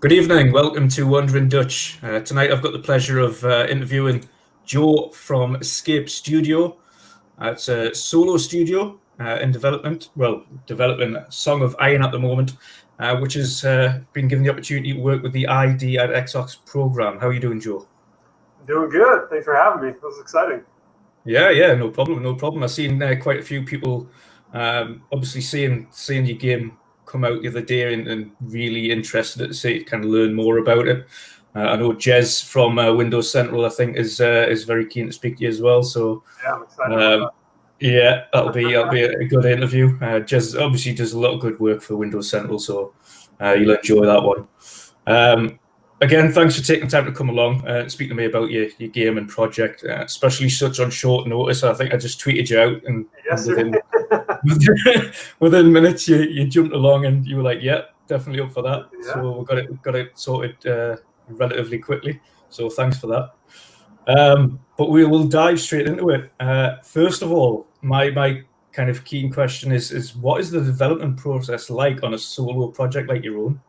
Good evening. Welcome to WandrinDutch. Tonight I've got the pleasure of interviewing Joe from Escape Studio. It's a solo studio in development. Well, developing Song of Iron at the moment, which has been given the opportunity to work with the ID at Xbox program. How are you doing, Joe? Doing good. Thanks for having me. That was exciting. Yeah, no problem. I've seen quite a few people, obviously seeing your game come out the other day and really interested to see kind of learn more about it. I know Jez from Windows Central, I think, is very keen to speak to you as well. So Yeah, I'm excited about yeah, that'll be a good interview. Jez obviously does a lot of good work for Windows Central, so you'll enjoy that one. Again, thanks for taking time to come along and speak to me about your game and project, especially such on short notice. I think I just tweeted you out, and Yes, within sir. within minutes you jumped along and you were like, "Yeah, definitely up for that." Yeah. So we got it sorted relatively quickly. So thanks for that. But we will dive straight into it. First of all, my kind of keen question is what is the development process like on a solo project like your own?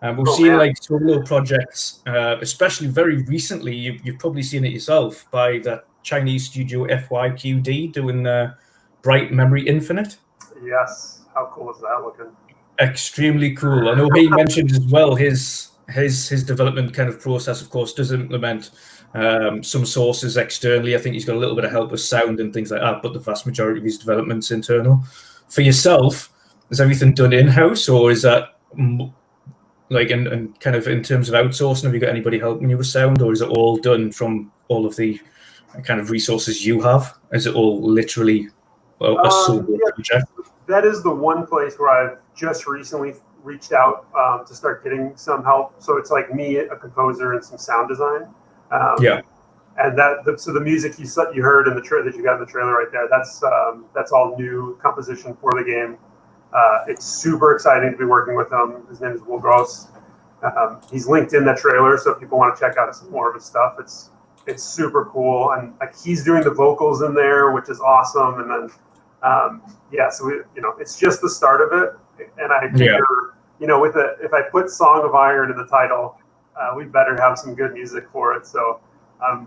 We've seen Man. like solo projects, especially very recently. You've probably seen it yourself by that Chinese studio FYQD doing Bright Memory Infinite. Yes. How cool is that looking? Extremely cool. I know he mentioned as well his development kind of process, of course, does implement some sources externally. I think he's got a little bit of help with sound and things like that, but the vast majority of his development's internal. For yourself, is everything done in-house, or is that like and kind of in terms of outsourcing, have you got anybody helping you with sound, or is it all done from all of the kind of resources you have? Is it all literally a solo project? That is the one place where I've just recently reached out to start getting some help. So it's like me, a composer, and some sound design. Yeah. And so the music you heard in the trailer that you got in the trailer right there, that's all new composition for the game. It's super exciting to be working with him. His name is Will Gross. He's linked in that trailer, so if people want to check out some more of his stuff, it's super cool. And like he's doing the vocals in there, which is awesome. And then so it's just the start of it. And I figure, if I put Song of Iron in the title, we better have some good music for it. So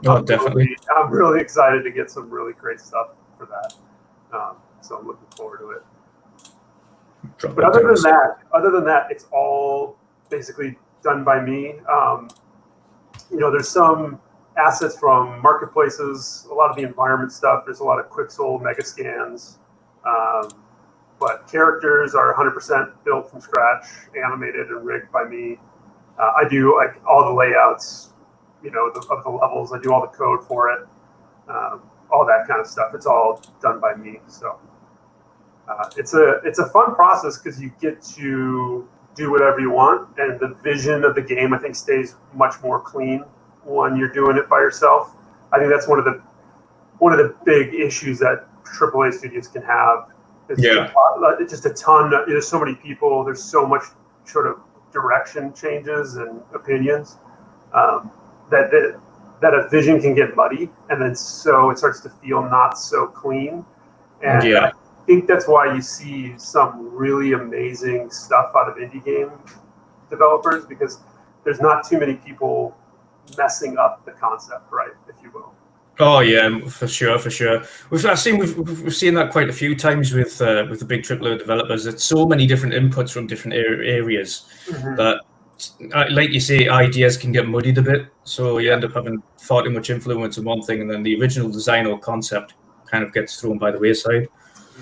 definitely. I'm really excited to get some really great stuff for that. So I'm looking forward to it. But other than that, it's all basically done by me. There's some assets from marketplaces, a lot of the environment stuff. There's a lot of Quixel mega scans, but characters are 100% built from scratch, animated and rigged by me. I do like all the layouts, of the levels. I do all the code for it, all that kind of stuff. It's all done by me. So. It's a fun process because you get to do whatever you want, and the vision of the game I think stays much more clean when you're doing it by yourself. I think that's one of the big issues that AAA studios can have. It's just a ton. There's so many people. There's so much sort of direction changes and opinions that a vision can get muddy, and then so it starts to feel not so clean. And I think that's why you see some really amazing stuff out of indie game developers, because there's not too many people messing up the concept, right, if you will. Oh yeah, for sure. We've seen that quite a few times with the big AAA developers. It's so many different inputs from different areas that, like you say, ideas can get muddied a bit. So you end up having far too much influence in one thing, and then the original design or concept kind of gets thrown by the wayside.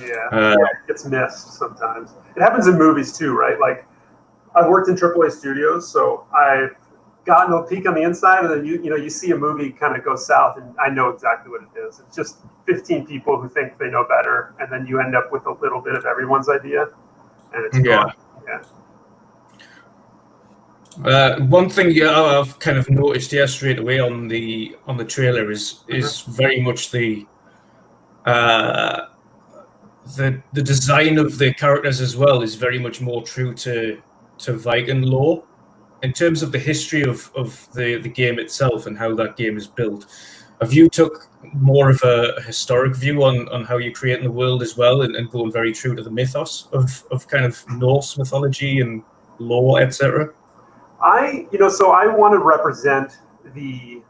Yeah, it gets missed sometimes. It happens in movies too, right? Like I've worked in AAA studios, so I've gotten a peek on the inside, and then you see a movie kind of go south, and I know exactly what it is. It's just 15 people who think they know better, and then you end up with a little bit of everyone's idea, and it's fun. One thing I've kind of noticed straight away on the trailer is very much the design of the characters as well is very much more true to Viking lore. In terms of the history of the game itself and how that game is built, have you took more of a historic view on how you're creating the world as well, and going very true to the mythos of kind of Norse mythology and lore, etc.? So I want to represent the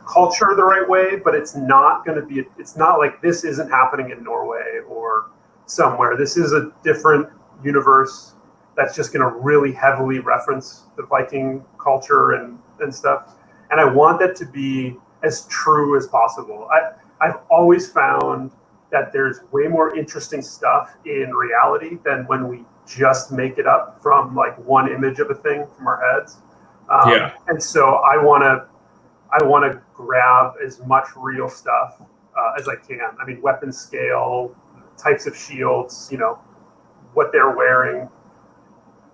culture the right way, but it's not going to be. It's not like this isn't happening in Norway or somewhere. This is a different universe that's just going to really heavily reference the Viking culture and stuff. And I want that to be as true as possible. I've always found that there's way more interesting stuff in reality than when we just make it up from like one image of a thing from our heads. And so I want to grab as much real stuff as I can. I mean, weapon scale, types of shields, what they're wearing.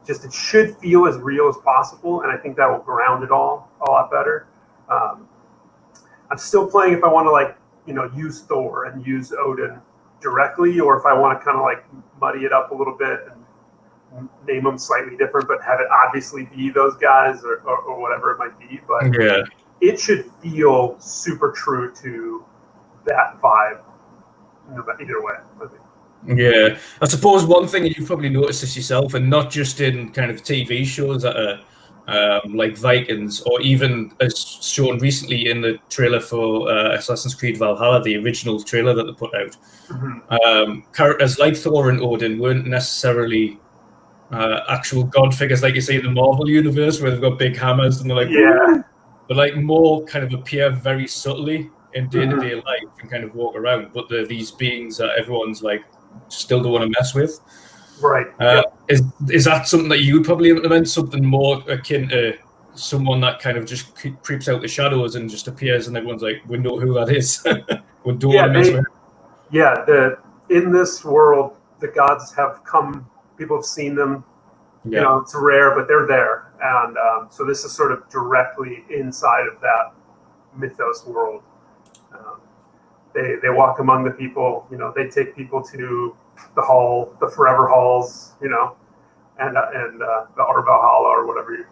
Just it should feel as real as possible, and I think that will ground it all a lot better. I'm still playing if I want to use Thor and use Odin directly, or if I want to kind of like muddy it up a little bit and name them slightly different, but have it obviously be those guys or whatever it might be. But it should feel super true to that vibe either way, I think. Yeah, I suppose one thing you've probably noticed this yourself, and not just in kind of TV shows that are like Vikings, or even as shown recently in the trailer for Assassin's Creed Valhalla, the original trailer that they put out. Characters like Thor and Odin weren't necessarily actual god figures like you see in the Marvel universe, where they've got big hammers and they're like, but like more kind of appear very subtly in day-to-day life and kind of walk around. But they're these beings that everyone's like, still don't want to mess with. Right. Is that something that you would probably implement, something more akin to someone that kind of just creeps out the shadows and just appears and everyone's like, we know who that is. We don't want to mess with him. Yeah, in this world, the gods have come, people have seen them. It's rare, but they're there. And so this is sort of directly inside of that mythos world. They walk among the people, they take people to the hall, the forever halls, and the Outer Valhalla or whatever,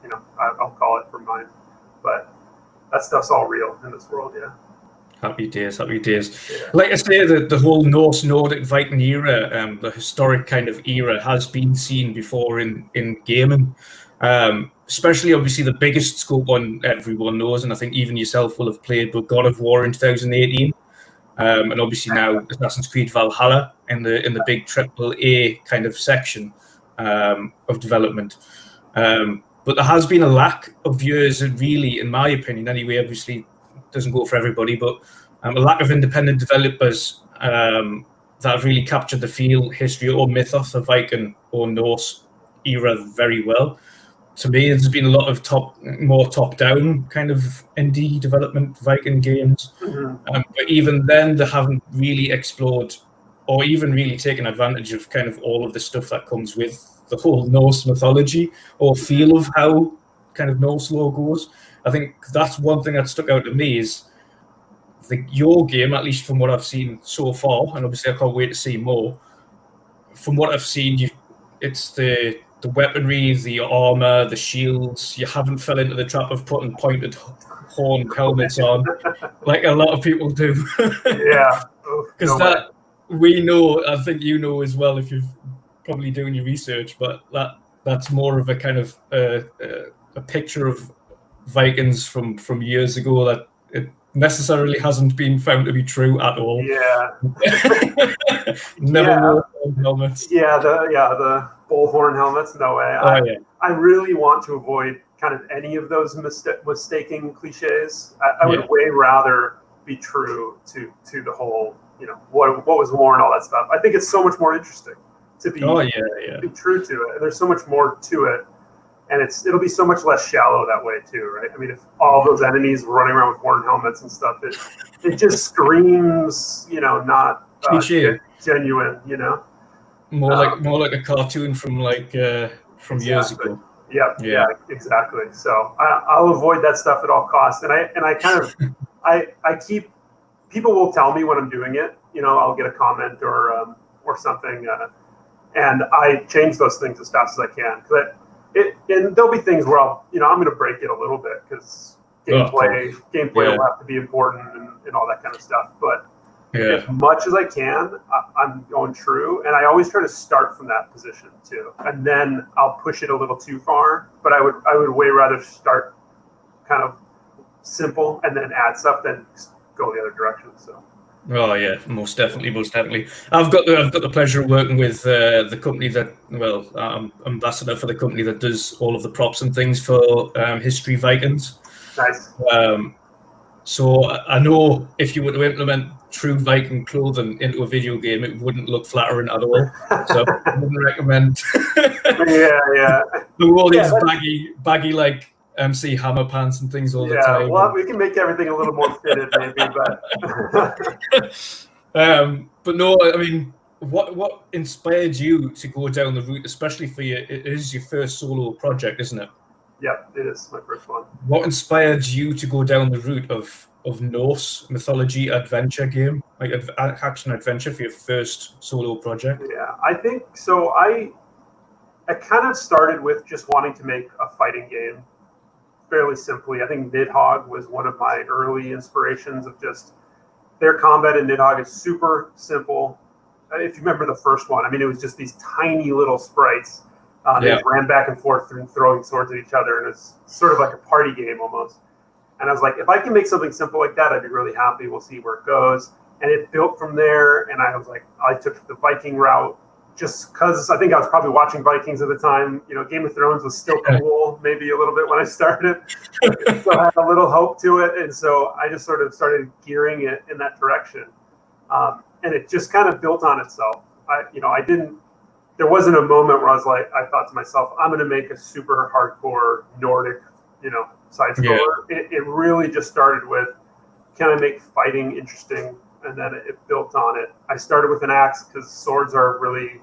I'll call it for mine. But that stuff's all real in this world, yeah. Happy days. Yeah. Like I say, the whole Norse Nordic Viking era, the historic kind of era, has been seen before in gaming. Especially, obviously, the biggest scope one everyone knows, and I think even yourself will have played, but God of War in 2018. And obviously now Assassin's Creed Valhalla in the big AAA kind of section of development. But there has been a lack of viewers, really, in my opinion, anyway. Obviously, it doesn't go for everybody, but a lack of independent developers that have really captured the feel, history, or mythos of Viking or Norse era very well. To me, there's been a lot of more top-down kind of indie development Viking games. But even then, they haven't really explored or even really taken advantage of kind of all of the stuff that comes with the whole Norse mythology or feel of how kind of Norse lore goes. I think that's one thing that stuck out to me is your game, at least from what I've seen so far, and obviously I can't wait to see more. From what I've seen, it's the weaponry, the armor, the shields. You haven't fell into the trap of putting pointed horn helmets on, like a lot of people do. Because we know, I think you know as well, if you're probably doing your research, but that's more of a kind of a picture of Vikings from years ago that it necessarily hasn't been found to be true at all. Never wore helmets. The bullhorn helmets, no way. I really want to avoid kind of any of those mistaking cliches. I would way rather be true to the whole, what was worn, all that stuff. I think it's so much more interesting to be true to it. And there's so much more to it. And it'll be so much less shallow that way too, right? I mean, if all those enemies were running around with horn helmets and stuff, it just screams, not genuine, More like a cartoon from years ago. Yeah, exactly. So I'll avoid that stuff at all costs, and I kind of I keep, people will tell me when I'm doing it. I'll get a comment or something, and I change those things as fast as I can. And there'll be things where I'm going to break it a little bit because gameplay will have to be important and all that kind of stuff. But as much as I can, I'm going true. And I always try to start from that position too. And then I'll push it a little too far, but but I would way rather start kind of simple and then add stuff than go the other direction. So. Oh yeah, most definitely, most definitely. I've got the pleasure of working with the company that, well, I'm ambassador for the company that does all of the props and things for History Vikings. Nice. So I know if you were to implement true Viking clothing into a video game, it wouldn't look flattering at all. So I wouldn't recommend. Yeah. All these baggy like MC Hammer pants and things all the time. Well, we can make everything a little more fitted, maybe, but no, I mean, what inspired you to go down the route, especially for you? It is your first solo project, isn't it? Yeah, it is my first one. What inspired you to go down the route of Norse mythology adventure game, like action adventure, for your first solo project? Yeah, I think so. I kind of started with just wanting to make a fighting game fairly simply. I think Nidhogg was one of my early inspirations of just their combat in Nidhogg is super simple. If you remember the first one, I mean, it was just these tiny little sprites. They ran back and forth throwing swords at each other, and it's sort of like a party game almost. And I was like, if I can make something simple like that, I'd be really happy. We'll see where it goes. And it built from there, and I was like, I took the Viking route just because I think I was probably watching Vikings at the time. You know, Game of Thrones was still cool, maybe a little bit when I started. So I had a little hope to it, and so I just sort of started gearing it in that direction. And it just kind of built on itself. There wasn't a moment where I thought to myself, I'm going to make a super hardcore Nordic, side scroller. Yeah. It really just started with, can I make fighting interesting? And then it built on it. I started with an axe because swords are really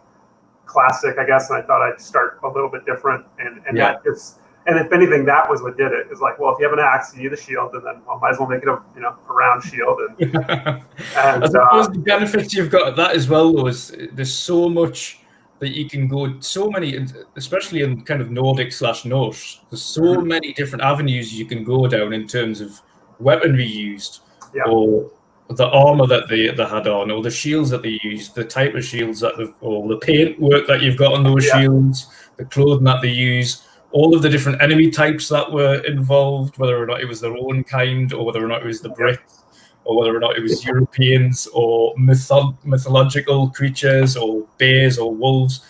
classic, I guess. And I thought I'd start a little bit different. And if anything, that was what did it. It's like, well, if you have an axe, you need a shield, and then I might as well make it a round shield. And I suppose the benefits you've got of that as well, though, is there's so much that you can go, so many, especially in kind of Nordic/Norse, there's so many different avenues you can go down in terms of weaponry used, or the armor that they had on, or the shields that they used, the type of shields or the paint work that you've got on those shields, the clothing that they use, all of the different enemy types that were involved, whether or not it was their own kind, or whether or not it was the Brits, or whether or not it was Europeans, or mythological creatures, or bears, or wolves.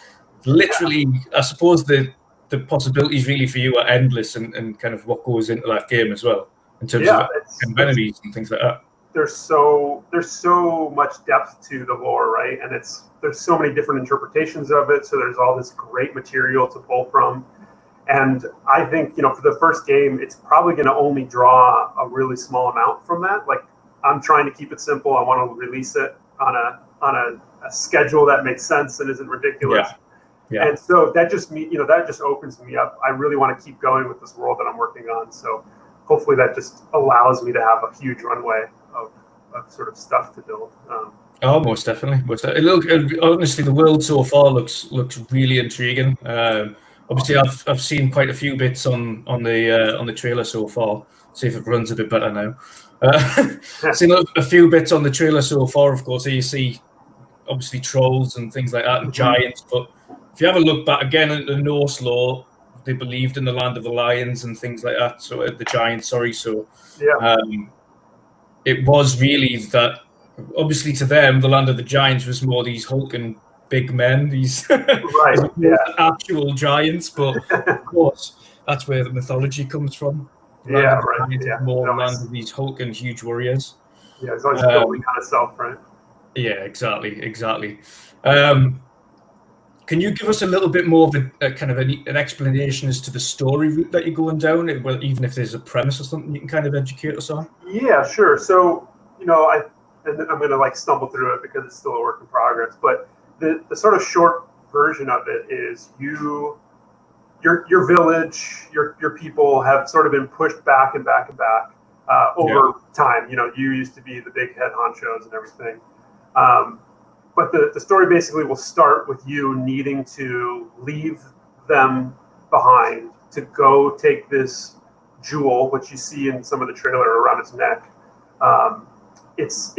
Literally, I suppose the possibilities really for you are endless, and kind of what goes into that game as well, in terms of enemies and things like that. There's so much depth to the lore, right? And there's so many different interpretations of it, so there's all this great material to pull from. And I think, for the first game, it's probably going to only draw a really small amount from that. Like, I'm trying to keep it simple. I want to release it on a schedule that makes sense and isn't ridiculous. Yeah. And so that just opens me up. I really want to keep going with this world that I'm working on. So hopefully that just allows me to have a huge runway of sort of stuff to build. Oh, most definitely. Look, honestly, the world so far looks really intriguing. Obviously, I've seen quite a few bits on the trailer so far. See if it runs a bit better now. Seen a few bits on the trailer so far. Of course, you see obviously trolls and things like that, and giants. But if you have a look back again at the Norse lore, they believed in the land of the lions and things like that. So the giants, sorry. So it was really that. Obviously, to them, the land of the giants was more these hulking big men, these actual giants. But of course, that's where the mythology comes from. More land of these hulking huge warriors. Yeah, it's always building on itself, right? Yeah, exactly. Can you give us a little bit more of a kind of an explanation as to the story route that you're going down? Well, even if there's a premise or something you can kind of educate us on. Yeah, sure. So I'm going to stumble through it because it's still a work in progress. But the sort of short version of it is your village, your people have sort of been pushed back and back and back over time. You used to be the big head honchos and everything. But the story basically will start with you needing to leave them behind to go take this jewel, which you see in some of the trailer around its neck. It's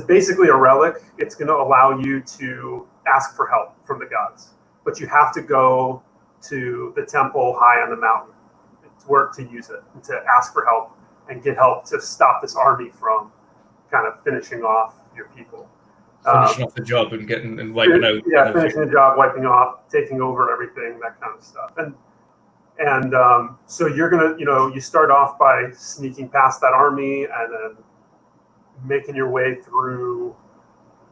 basically a relic. It's going to allow you to ask for help from the gods, but you have to go to the temple high on the mountain. It's work to use it and to ask for help and get help to stop this army from kind of finishing off your people. Finishing off the job and getting and wiping out. Yeah, finishing the job, wiping off, taking over everything, that kind of stuff. And so you're gonna, you start off by sneaking past that army and then making your way through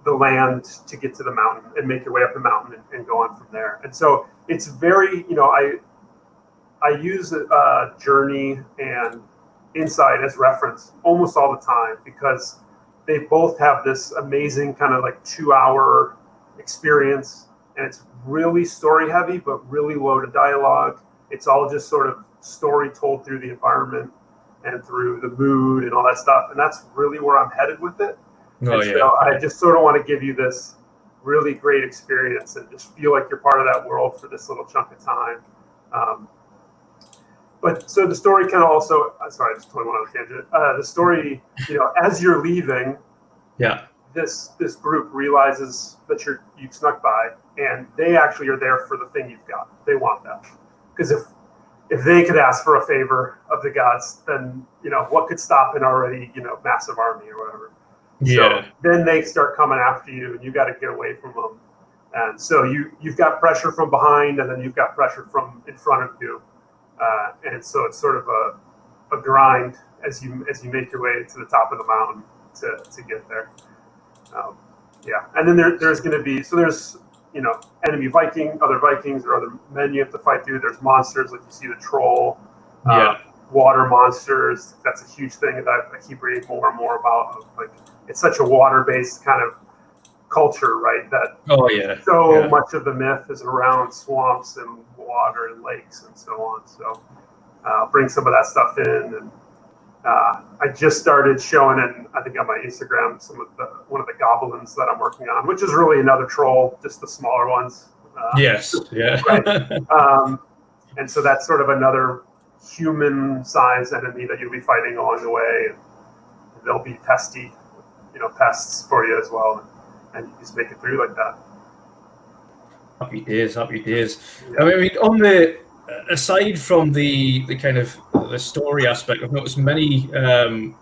the land to get to the mountain and make your way up the mountain and go on from there. And so it's very, I use Journey and Inside as reference almost all the time because they both have this amazing kind of like 2-hour experience, and it's really story heavy, but really low to dialogue. It's all just sort of story told through the environment and through the mood and all that stuff. And that's really where I'm headed with it. So I just sort of want to give you this really great experience and just feel like you're part of that world for this little chunk of time. But so the story kind of also, sorry, I just totally went on a tangent. The story, as you're leaving, this group realizes that you've snuck by, and they actually are there for the thing you've got. They want that. Because if they could ask for a favor of the gods, then, what could stop an already, massive army or whatever. Yeah. So then they start coming after you, and you got to get away from them. And so you've got pressure from behind, and then you've got pressure from in front of you. And so it's sort of a grind as you make your way to the top of the mountain to get there. And then there's going to be, so there's, enemy other Vikings or other men you have to fight through. There's monsters, like you see the troll, water monsters. That's a huge thing that I keep reading more and more about. Like, it's such a water-based kind of culture, right? That much of the myth is around swamps and water and lakes and so on. So bring some of that stuff in, and I just started showing in, I think on my Instagram, one of the goblins that I'm working on, which is really another troll, just the smaller ones. Right? And so that's sort of another human-sized enemy that you'll be fighting along the way. And they'll be pesty, pests for you as well, and you just make it through like that. Happy days. Yeah. I mean, aside from the kind of the story aspect, I've noticed many kind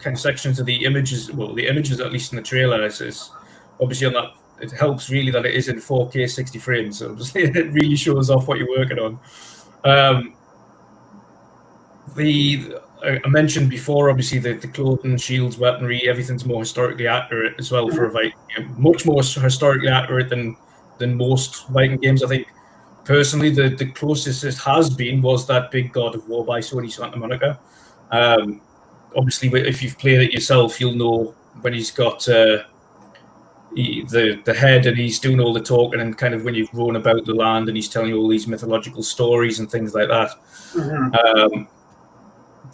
of sections of the images. Well, the images, at least in the trailer, is obviously on that. It helps really that it is in 4K 60 frames, so it really shows off what you're working on. I mentioned before, obviously the clothing, shields, weaponry, everything's more historically accurate as well for a Viking. Much more historically accurate than most Viking games. I think personally the closest it has been was that big God of War by Sony Santa Monica. Obviously, if you've played it yourself, you'll know when he's got the head and he's doing all the talking, and kind of when you've grown about the land and he's telling you all these mythological stories and things like that.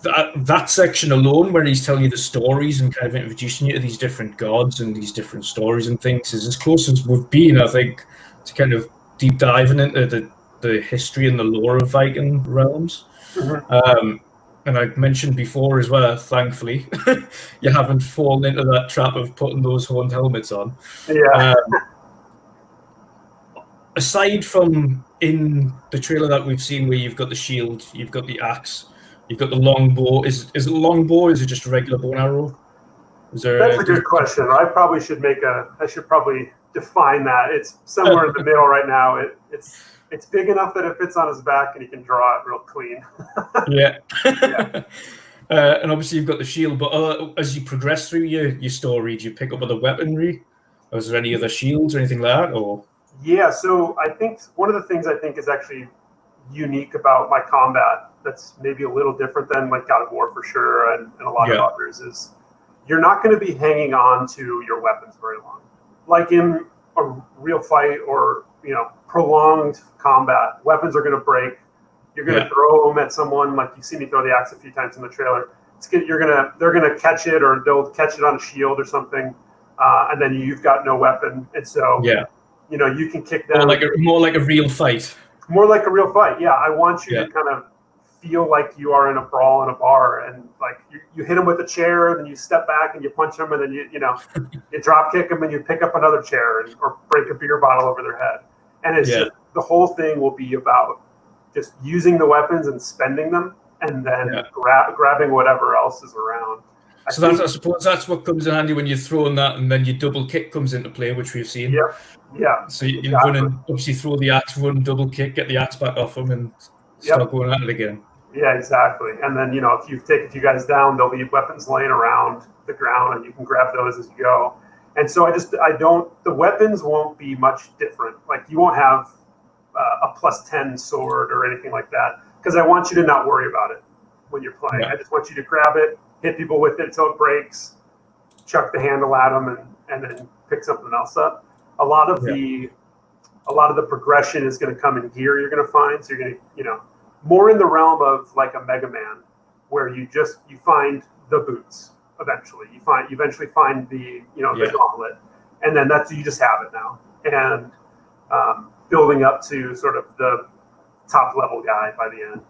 That section alone, where he's telling you the stories and kind of introducing you to these different gods and these different stories and things, is as close as we've been, I think, to kind of deep diving into the history and the lore of Viking realms. And I mentioned before as well, thankfully, you haven't fallen into that trap of putting those horned helmets on. Aside from in the trailer that we've seen, where you've got the shield, you've got the axe, you've got the long bow. Is it a long bow, or is it just a regular bow and arrow? That's a good question. I should probably define that. It's somewhere in the middle right now. It's big enough that it fits on his back and he can draw it real clean. And obviously you've got the shield, but as you progress through your story, do you pick up other weaponry? Or is there any other shields or anything like that? Or so I think one of the things I think is actually unique about my combat that's maybe a little different than like God of War for sure, and a lot of others, is you're not going to be hanging on to your weapons very long. Like in a real fight or prolonged combat, weapons are going to break. You're going to throw them at someone, like you see me throw the axe a few times in the trailer. They're going to catch it, or they'll catch it on a shield or something, and then you've got no weapon, and so you can kick them. More like a real fight. More like a real fight. Yeah, I want you to kind of feel like you are in a brawl in a bar, and like you hit them with a chair, then you step back and you punch them, and then you drop kick them and you pick up another chair or break a beer bottle over their head. And it's just, the whole thing will be about just using the weapons and spending them, and then grabbing whatever else is around. I suppose that's what comes in handy when you're throwing that, and then your double kick comes into play, which we've seen. Yeah. So you run and obviously throw the axe, run, double kick, get the axe back off them, and start going at it again. Yeah, exactly. And then, if you take a few guys down, there'll be weapons laying around the ground, and you can grab those as you go. And so the weapons won't be much different. Like, you won't have a +10 sword or anything like that, because I want you to not worry about it when you're playing. I just want you to grab it, hit people with it until it breaks, chuck the handle at them, and then pick something else up. A lot of the progression is going to come in gear. You're going to find, so you're going to, more in the realm of like a Mega Man, where you find the boots eventually. You eventually find the the gauntlet, and then you just have it now. And building up to sort of the top level guy by the end.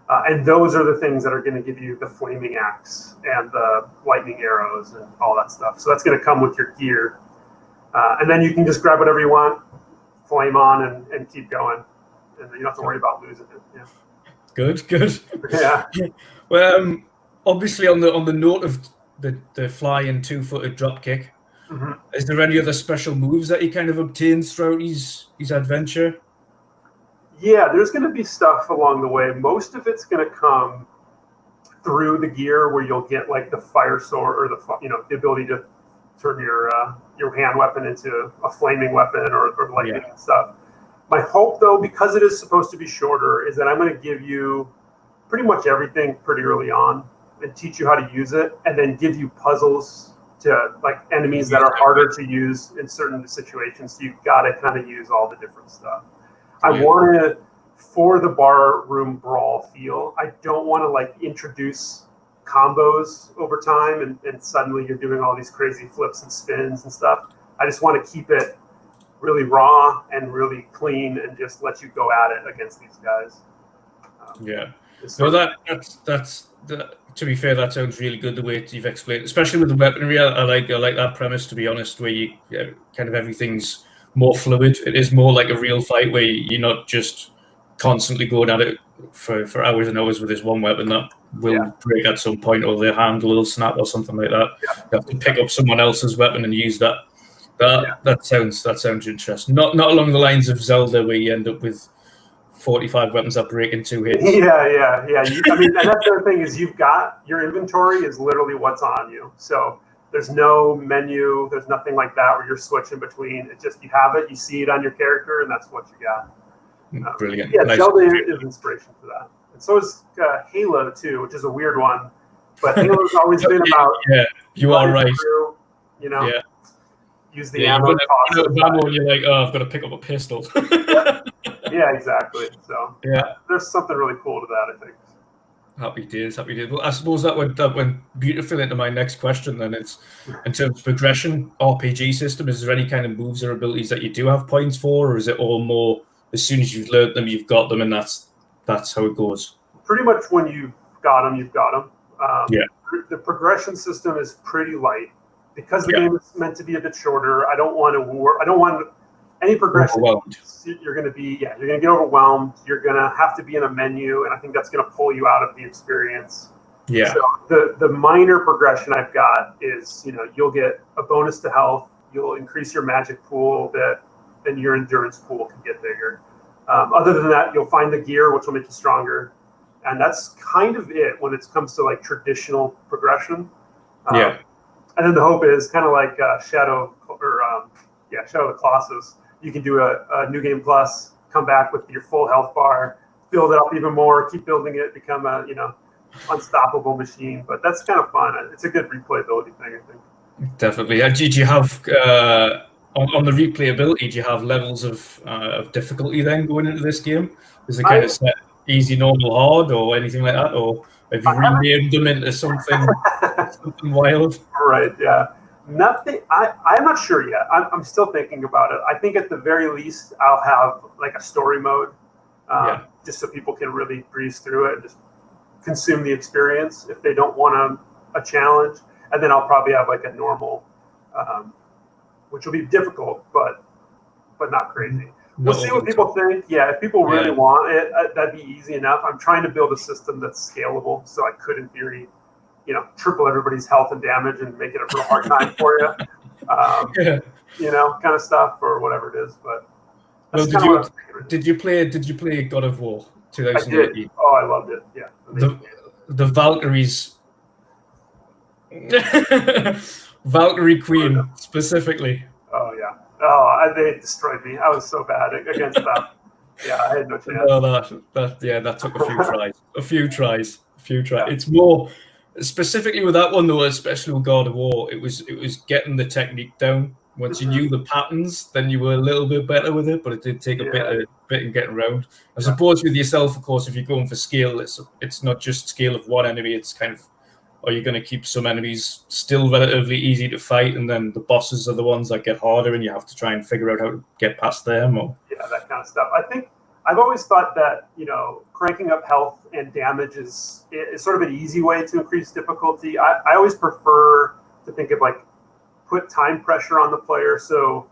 And those are the things that are going to give you the flaming axe and the lightning arrows and all that stuff. So that's going to come with your gear. And then you can just grab whatever you want, flame on, and keep going. And you don't have to worry about losing it. Yeah. Good. Yeah. Well, obviously on the note of the flying 2-footed drop kick, is there any other special moves that he kind of obtains throughout his adventure? Yeah, there's going to be stuff along the way. Most of it's going to come through the gear, where you'll get like the fire sword, or the ability to turn your hand weapon into a flaming weapon or lightning and stuff. My hope, though, because it is supposed to be shorter, is that I'm going to give you pretty much everything pretty early on and teach you how to use it, and then give you puzzles to like enemies that are harder to use in certain situations. So you've got to kind of use all the different stuff. I want to, for the bar room brawl feel, I don't want to like introduce combos over time and suddenly you're doing all these crazy flips and spins and stuff. I just want to keep it really raw and really clean and just let you go at it against these guys. So that's to be fair, that sounds really good the way you've explained, especially with the weaponry. I like that premise, to be honest, where you kind of everything's more fluid. It is more like a real fight where you're not just constantly going at it for hours and hours with this one weapon that will break at some point, or their hand will snap or something like that. You have to pick up someone else's weapon and use that. That sounds interesting. Not along the lines of Zelda, where you end up with 45 weapons that break in 2 hits. Yeah. And that's the other thing is you've got your inventory is literally what's on you. So there's no menu, there's nothing like that where you're switching between. It's just you have it, you see it on your character, and that's what you got. Brilliant. Yeah, nice. Zelda is inspiration for that. And so is Halo too, which is a weird one. But Halo's always been about you are right. Through, use the ammo. You're like, I've got to pick up a pistol. Yeah, exactly. So there's something really cool to that, I think. Happy days. Well, I suppose that went beautifully into my next question. Then it's in terms of progression, RPG system. Is there any kind of moves or abilities that you do have points for, or is it all more as soon as you've learned them, you've got them, and that's how it goes? Pretty much when you've got them, you've got them. The progression system is pretty light because the game is meant to be a bit shorter. I don't want any progression. You're going to get overwhelmed. You're going to have to be in a menu, and I think that's going to pull you out of the experience. Yeah. So the minor progression I've got is, you'll get a bonus to health. You'll increase your magic pool a bit, and your endurance pool can get bigger. Other than that, you'll find the gear, which will make you stronger. And that's kind of it when it comes to like traditional progression. And then the hope is kind of like Shadow of the Colossus. You can do a New Game Plus, come back with your full health bar, build it up even more, keep building it, become a unstoppable machine. But that's kind of fun. It's a good replayability thing, I think. Definitely. Did you have on the replayability? Do you have levels of difficulty then going into this game? Is it kind of set easy, normal, hard, or anything like that, or have you renamed them into something wild? Right. Yeah. Nothing. I'm not sure yet. I'm still thinking about it. I think at the very least, I'll have like a story mode, just so people can really breeze through it and just consume the experience if they don't want a challenge. And then I'll probably have like a normal, which will be difficult, but not crazy. We'll see what people think. Yeah, if people really want it, that'd be easy enough. I'm trying to build a system that's scalable, so I could, in theory, triple everybody's health and damage and make it a real hard time for you. Kind of stuff or whatever it is. But did you play God of War 2018? I did. Oh, I loved it. Yeah. The Valkyries. Valkyrie Queen specifically. Oh yeah. Oh, they destroyed me. I was so bad against them. Yeah, I had no chance. Oh, that took a few tries. It's more specifically with that one though, especially with God of War. It was getting the technique down. Once you knew the patterns, then you were a little bit better with it. But it did take a bit in getting around. I suppose with yourself, of course, if you're going for scale, it's not just scale of one enemy. It's kind of, are you going to keep some enemies still relatively easy to fight, and then the bosses are the ones that get harder, and you have to try and figure out how to get past them? Or that kind of stuff. I think I've always thought that cranking up health and damage is sort of an easy way to increase difficulty. I always prefer to think of put time pressure on the player. So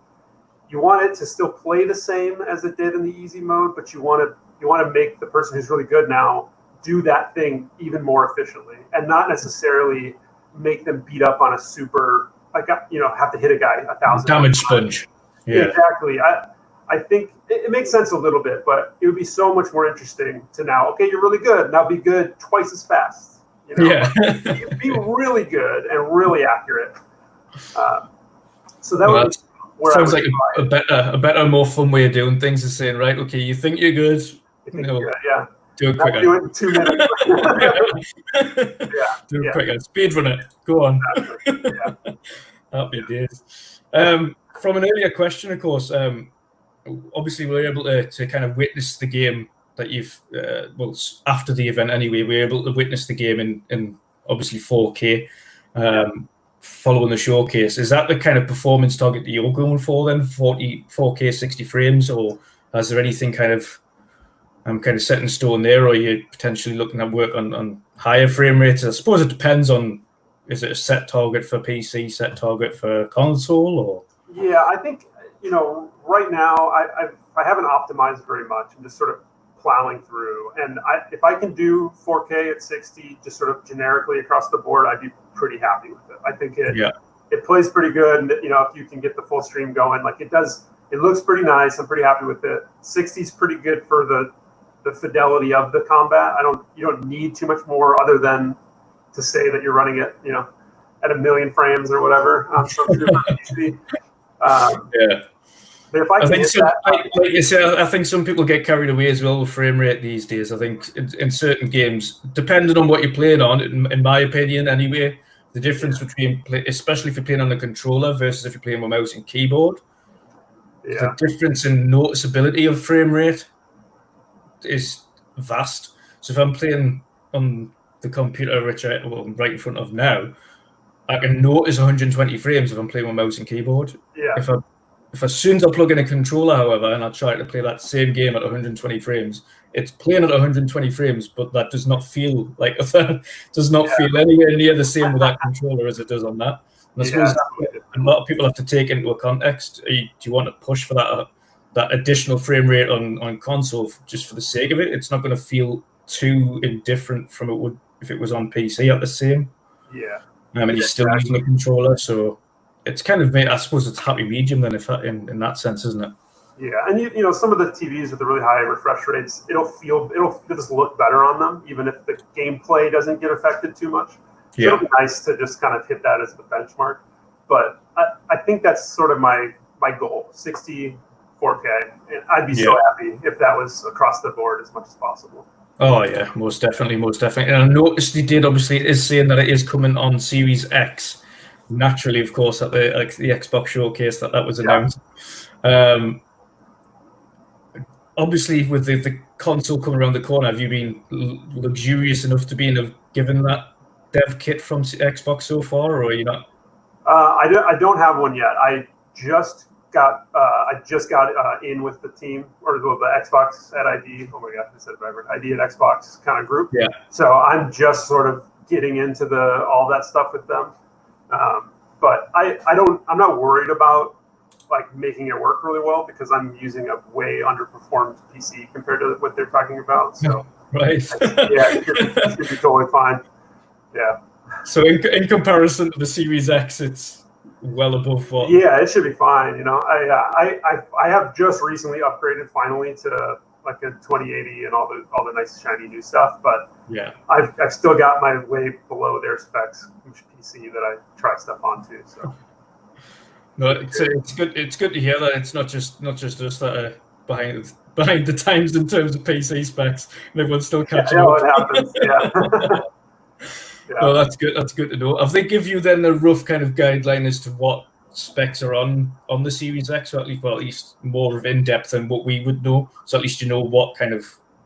you want it to still play the same as it did in the easy mode, but you want to make the person who's really good now do that thing even more efficiently, and not necessarily make them beat up on a super, have to hit a guy 1,000 damage sponge. Yeah, exactly. I think it makes sense a little bit, but it would be so much more interesting to now, okay, you're really good. Now be good twice as fast. Be really good and really accurate. So that was sounds like a better, more fun way of doing things is saying, right, okay, you think you're good. Yeah. Do it quicker. Do it in 2 minutes. Do it quicker. Speed run it. Go on. Happy days. From an earlier question, of course, obviously we were able to kind of witness the game that you've, after the event anyway, we were able to witness the game in obviously 4K, following the showcase. Is that the kind of performance target that you're going for then, 4K 60 frames, or is there anything kind of set in stone there, or are you potentially looking at work on higher frame rates? I suppose it depends on, is it a set target for PC, set target for console, or? Yeah, I think, right now I haven't optimized very much. I'm just sort of plowing through. And if I can do 4K at 60, just sort of generically across the board, I'd be pretty happy with it. I think it plays pretty good. And, if you can get the full stream going, it looks pretty nice. I'm pretty happy with it. 60 is pretty good for the fidelity of the combat. You don't need too much more other than to say that you're running it, at 1 million frames or whatever on some super PC. But if I think like you said, I think some people get carried away as well with frame rate these days. I think in certain games, depending on what you're playing on, in my opinion anyway, the difference between especially if you're playing on a controller versus if you're playing with mouse and keyboard, the difference in noticeability of frame rate is vast. So if I'm playing on the computer, which I'm right in front of now, I can notice 120 frames if I'm playing with mouse and keyboard. If as soon as I plug in a controller, however, and I try to play that same game at 120 frames, it's playing at 120 frames, but that does not feel like feel anywhere near the same with that controller as it does on that. And I suppose a lot of people have to take into a context. Do you want to push for that additional frame rate on console just for the sake of it? It's not going to feel too indifferent from it would if it was on PC at the same. And you're still using a controller, so it's kind of made. I suppose it's happy medium then, in that sense, isn't it? Yeah, and some of the TVs with the really high refresh rates, it'll just look better on them, even if the gameplay doesn't get affected too much. So it'll be nice to just kind of hit that as the benchmark. But I think that's sort of my goal, 60 4K. And I'd be so happy if that was across the board as much as possible. Oh yeah, most definitely. And I noticed it is saying that it is coming on Series X. Naturally, of course, at the Xbox showcase that was announced. Obviously, with the console coming around the corner, have you been luxurious enough to be given that dev kit from Xbox so far, or are you not? I don't have one yet. I just got in with the team, or the Xbox at ID. Oh my gosh, I said whatever. ID at Xbox kind of group. Yeah. So I'm just sort of getting into all that stuff with them. But I'm not worried about like making it work really well because I'm using a way underperformed PC compared to what they're talking about. So right, yeah, it should be totally fine. Yeah. So in comparison to the Series X, it's well above what. Yeah, it should be fine. You know, I have just recently upgraded finally to like a 2080 and all the nice shiny new stuff, but yeah, I've still got my way below their specs PC that I try stuff on too. So no, it's good. It's good to hear that it's not just us that are behind the times in terms of PC specs, and everyone's still catching up. It happens. Yeah. Yeah. No, that's good. That's good to know. Have they give you then a rough kind of guideline as to what specs are on the Series X, or at least more of in depth than what we would know? So at least you know what kind of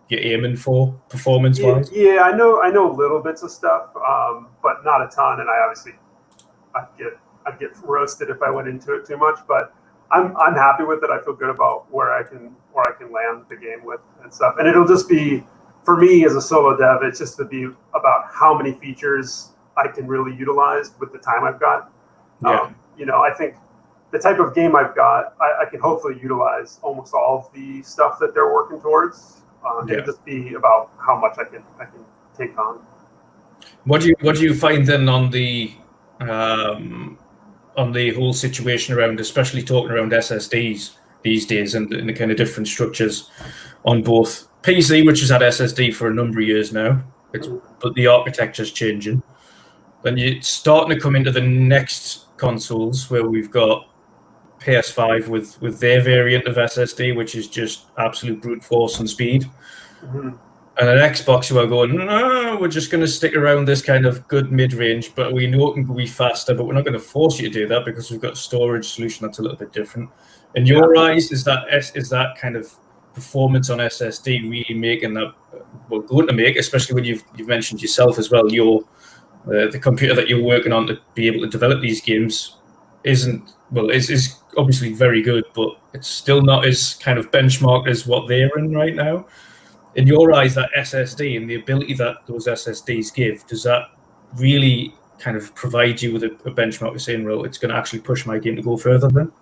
you're aiming for performance wise. Yeah, I know little bits of stuff, but not a ton. And I'd get roasted if I went into it too much. But I'm happy with it. I feel good about where I can land the game with and stuff. And it'll just be, for me as a solo dev, it's just to be about how many features I can really utilize with the time I've got. Yeah. You know, I think the type of game I've got, I can hopefully utilize almost all of the stuff that they're working towards. It'll just be about how much I can take on. What do you find then on the whole situation around, especially talking around SSDs these days and the kind of different structures on both PC, which has had SSD for a number of years now, but the architecture's changing. Then you're starting to come into the next consoles where we've got PS5 with their variant of SSD, which is just absolute brute force and speed. Mm-hmm. And an Xbox who are going, no, we're just going to stick around this kind of good mid-range, but we know it can be faster, but we're not going to force you to do that because we've got a storage solution that's a little bit different. In your eyes, is that kind of performance on SSD really making that, well, going to make, especially when you've mentioned yourself as well, the computer that you're working on to be able to develop these games is obviously very good, but it's still not as kind of benchmarked as what they're in right now. In your eyes, that SSD and the ability that those SSDs give, does that really kind of provide you with a benchmark of saying, well, it's going to actually push my game to go further then?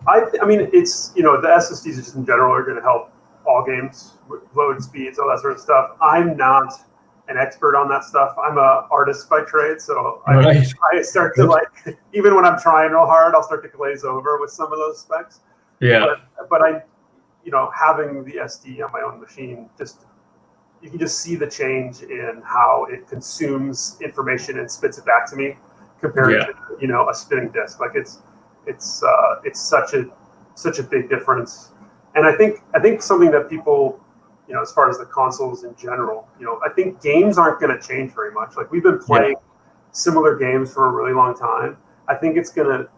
I mean, it's, the SSDs just in general are going to help all games, load speeds, all that sort of stuff. I'm not an expert on that stuff. I'm an artist by trade, so I start to even when I'm trying real hard, I'll start to glaze over with some of those specs. Yeah. But I, having the SD on my own machine, you can just see the change in how it consumes information and spits it back to me compared to a spinning disk. Like it's such a big difference. And I think something that people, as far as the consoles in general, I think games aren't going to change very much. Like we've been playing similar games for a really long time. I think it's going to,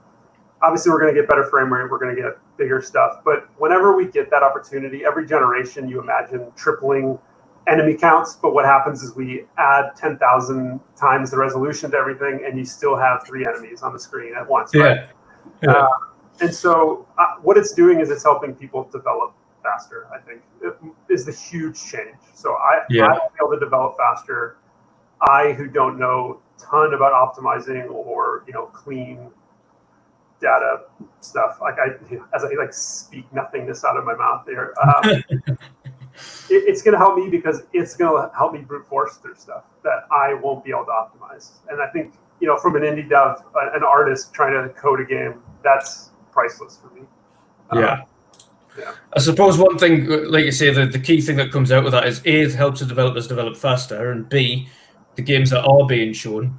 obviously we're going to get better frame rate. We're going to get bigger stuff. But whenever we get that opportunity, every generation, you imagine tripling enemy counts. But what happens is we add 10,000 times the resolution to everything, and you still have 3 enemies on the screen at once. Right? Yeah. And so what it's doing is it's helping people develop faster, I think, is the huge change. So I be able to develop faster. I, who don't know a ton about optimizing or, clean data stuff, as I speak nothingness out of my mouth there, it's going to help me because it's going to help me brute force through stuff that I won't be able to optimize. And I think, from an indie dev, an artist trying to code a game, that's priceless for me. Yeah. I suppose one thing, like you say, the key thing that comes out of that is A, it helps the developers develop faster, and B, the games that are being shown,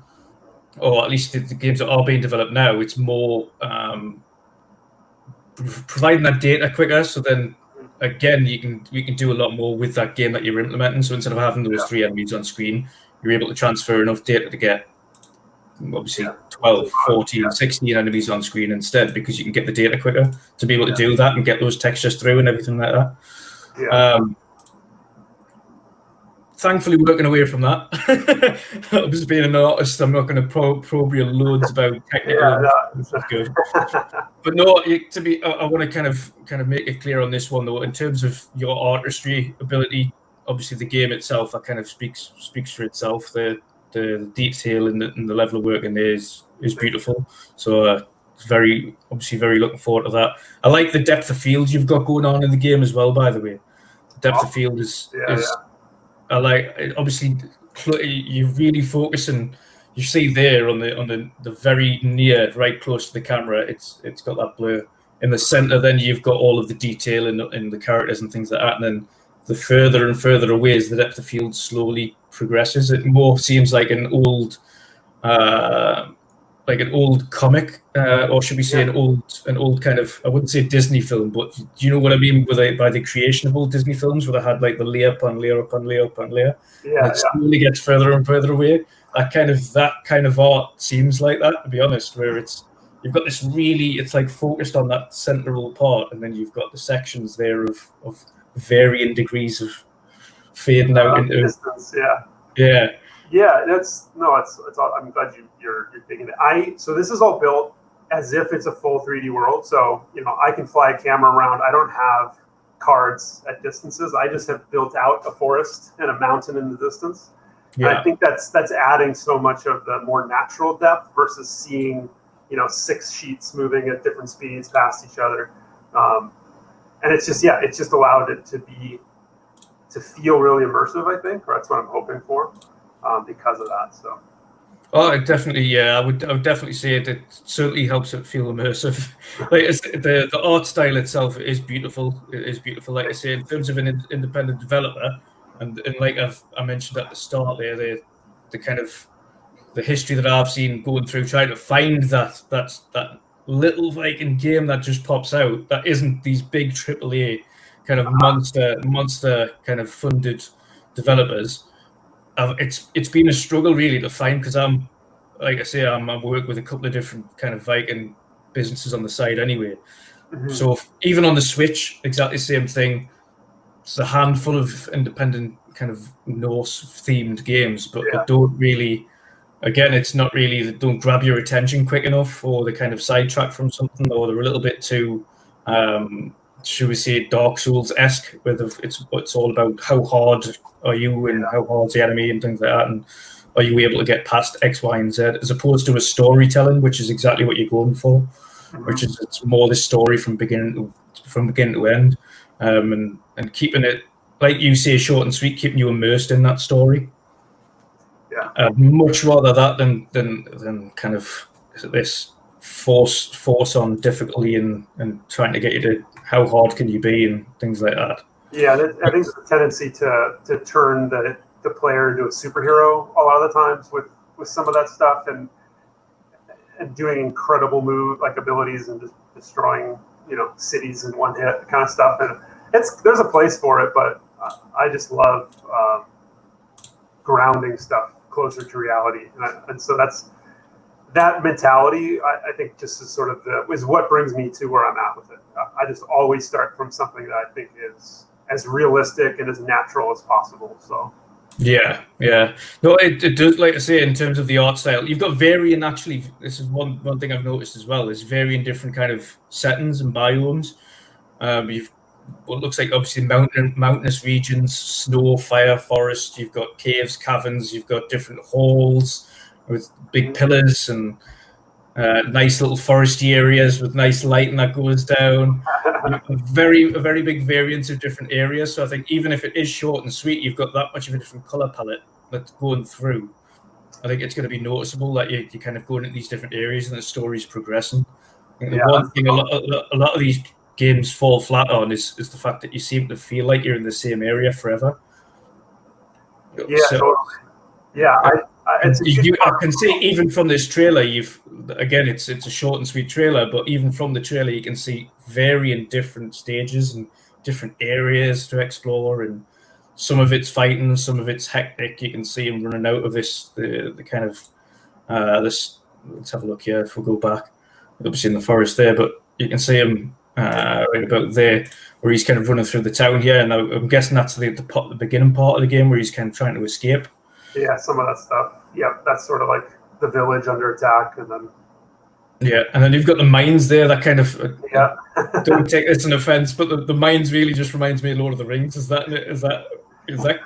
or at least the games that are being developed now, it's more providing that data quicker. So then, again, you can do a lot more with that game that you're implementing. So instead of having those 3 enemies on screen, you're able to transfer enough data to get obviously 12, 14, 16 enemies on screen instead, because you can get the data quicker to be able to do that and get those textures through and everything like that. Thankfully, working away from that. Just being an artist, I'm not going to probe you loads about technical. Which is good. But no, I want to kind of make it clear on this one though. In terms of your artistry ability, obviously the game itself that kind of speaks for itself. The detail and the level of work in there is beautiful. So obviously very looking forward to that. I like the depth of field you've got going on in the game as well. By the way, the depth of field is I like. Obviously, you're really focusing. You see there on the very near, right close to the camera, it's got that blur. In the center, then you've got all of the detail in the characters and things like that. And then the further and further away as the depth of field slowly progresses, it more seems like an old comic, or should we say an old kind of, I wouldn't say Disney film, but do you know what I mean by the creation of old Disney films, where they had like the layer upon layer upon layer upon layer, and it slowly gets further and further away. That kind of art seems like that, to be honest, where you've got this really, it's like focused on that central part, and then you've got the sections there of varying degrees of fading out into distance. It's all, I'm glad you're digging it. So this is all built as if it's a full 3D world. So, I can fly a camera around. I don't have cards at distances. I just have built out a forest and a mountain in the distance. Yeah. And I think that's adding so much of the more natural depth versus seeing, 6 sheets moving at different speeds past each other. And it's just allowed it to feel really immersive, I think, or that's what I'm hoping for. Because of that, so. Oh, it definitely, I would definitely say it. It certainly helps it feel immersive. Like the art style itself is beautiful. It is beautiful. Like I say, in terms of an independent developer, and like I mentioned at the start there, the kind of the history that I've seen going through trying to find that little Viking game that just pops out that isn't these big AAA kind of monster kind of funded developers. It's been a struggle really to find, because I work with a couple of different kind of Viking businesses on the side anyway. Mm-hmm. So even on the Switch, exactly the same thing. It's a handful of independent kind of Norse themed games, but they don't really, again, it's not really, they don't grab your attention quick enough, or they kind of sidetrack from something, or they're a little bit too should we say Dark Souls-esque, where it's all about how hard are you and how hard's the enemy and things like that, and are you able to get past X, Y, and Z, as opposed to a storytelling, which is exactly what you're going for, which is it's more the story from beginning to end, and keeping it, like you say, short and sweet, keeping you immersed in that story. Yeah, I'd much rather that than kind of this force on difficulty and trying to get you to how hard can you be and things like that. Yeah, I think there's a tendency to turn the player into a superhero a lot of the times with some of that stuff, and doing incredible abilities and just destroying cities in one hit kind of stuff. And there's a place for it, but I just love grounding stuff closer to reality, and so that mentality, I think, just is sort of is what brings me to where I'm at with it. I just always start from something that I think is as realistic and as natural as possible. So. Yeah. No, it does, like I say, in terms of the art style, you've got varying, actually, this is one thing I've noticed as well, is varying different kind of settings and biomes. You've what looks like obviously mountainous regions, snow, fire, forest, you've got caves, caverns, you've got different halls with big pillars and nice little foresty areas with nice lighting that goes down. A very big variance of different areas. So I think even if it is short and sweet, you've got that much of a different color palette that's going through. I think it's going to be noticeable that you're kind of going into these different areas and the story's progressing. I think the one thing a lot of these games fall flat on is the fact that you seem to feel like you're in the same area forever. Yeah, so, totally. Yeah, I can see even from this trailer, it's a short and sweet trailer, but even from the trailer, you can see varying different stages and different areas to explore, and some of it's fighting, some of it's hectic. You can see him running out of the kind of this. Let's have a look here. If we go back, obviously in the forest there, but you can see him right about there, where he's kind of running through the town here, and I'm guessing that's the beginning part of the game where he's kind of trying to escape. Yeah, some of that stuff. Yeah, that's sort of like the village under attack, and then. Yeah, and then you've got the mines there. That kind of don't take this an offense, but the mines really just reminds me of Lord of the Rings. Is that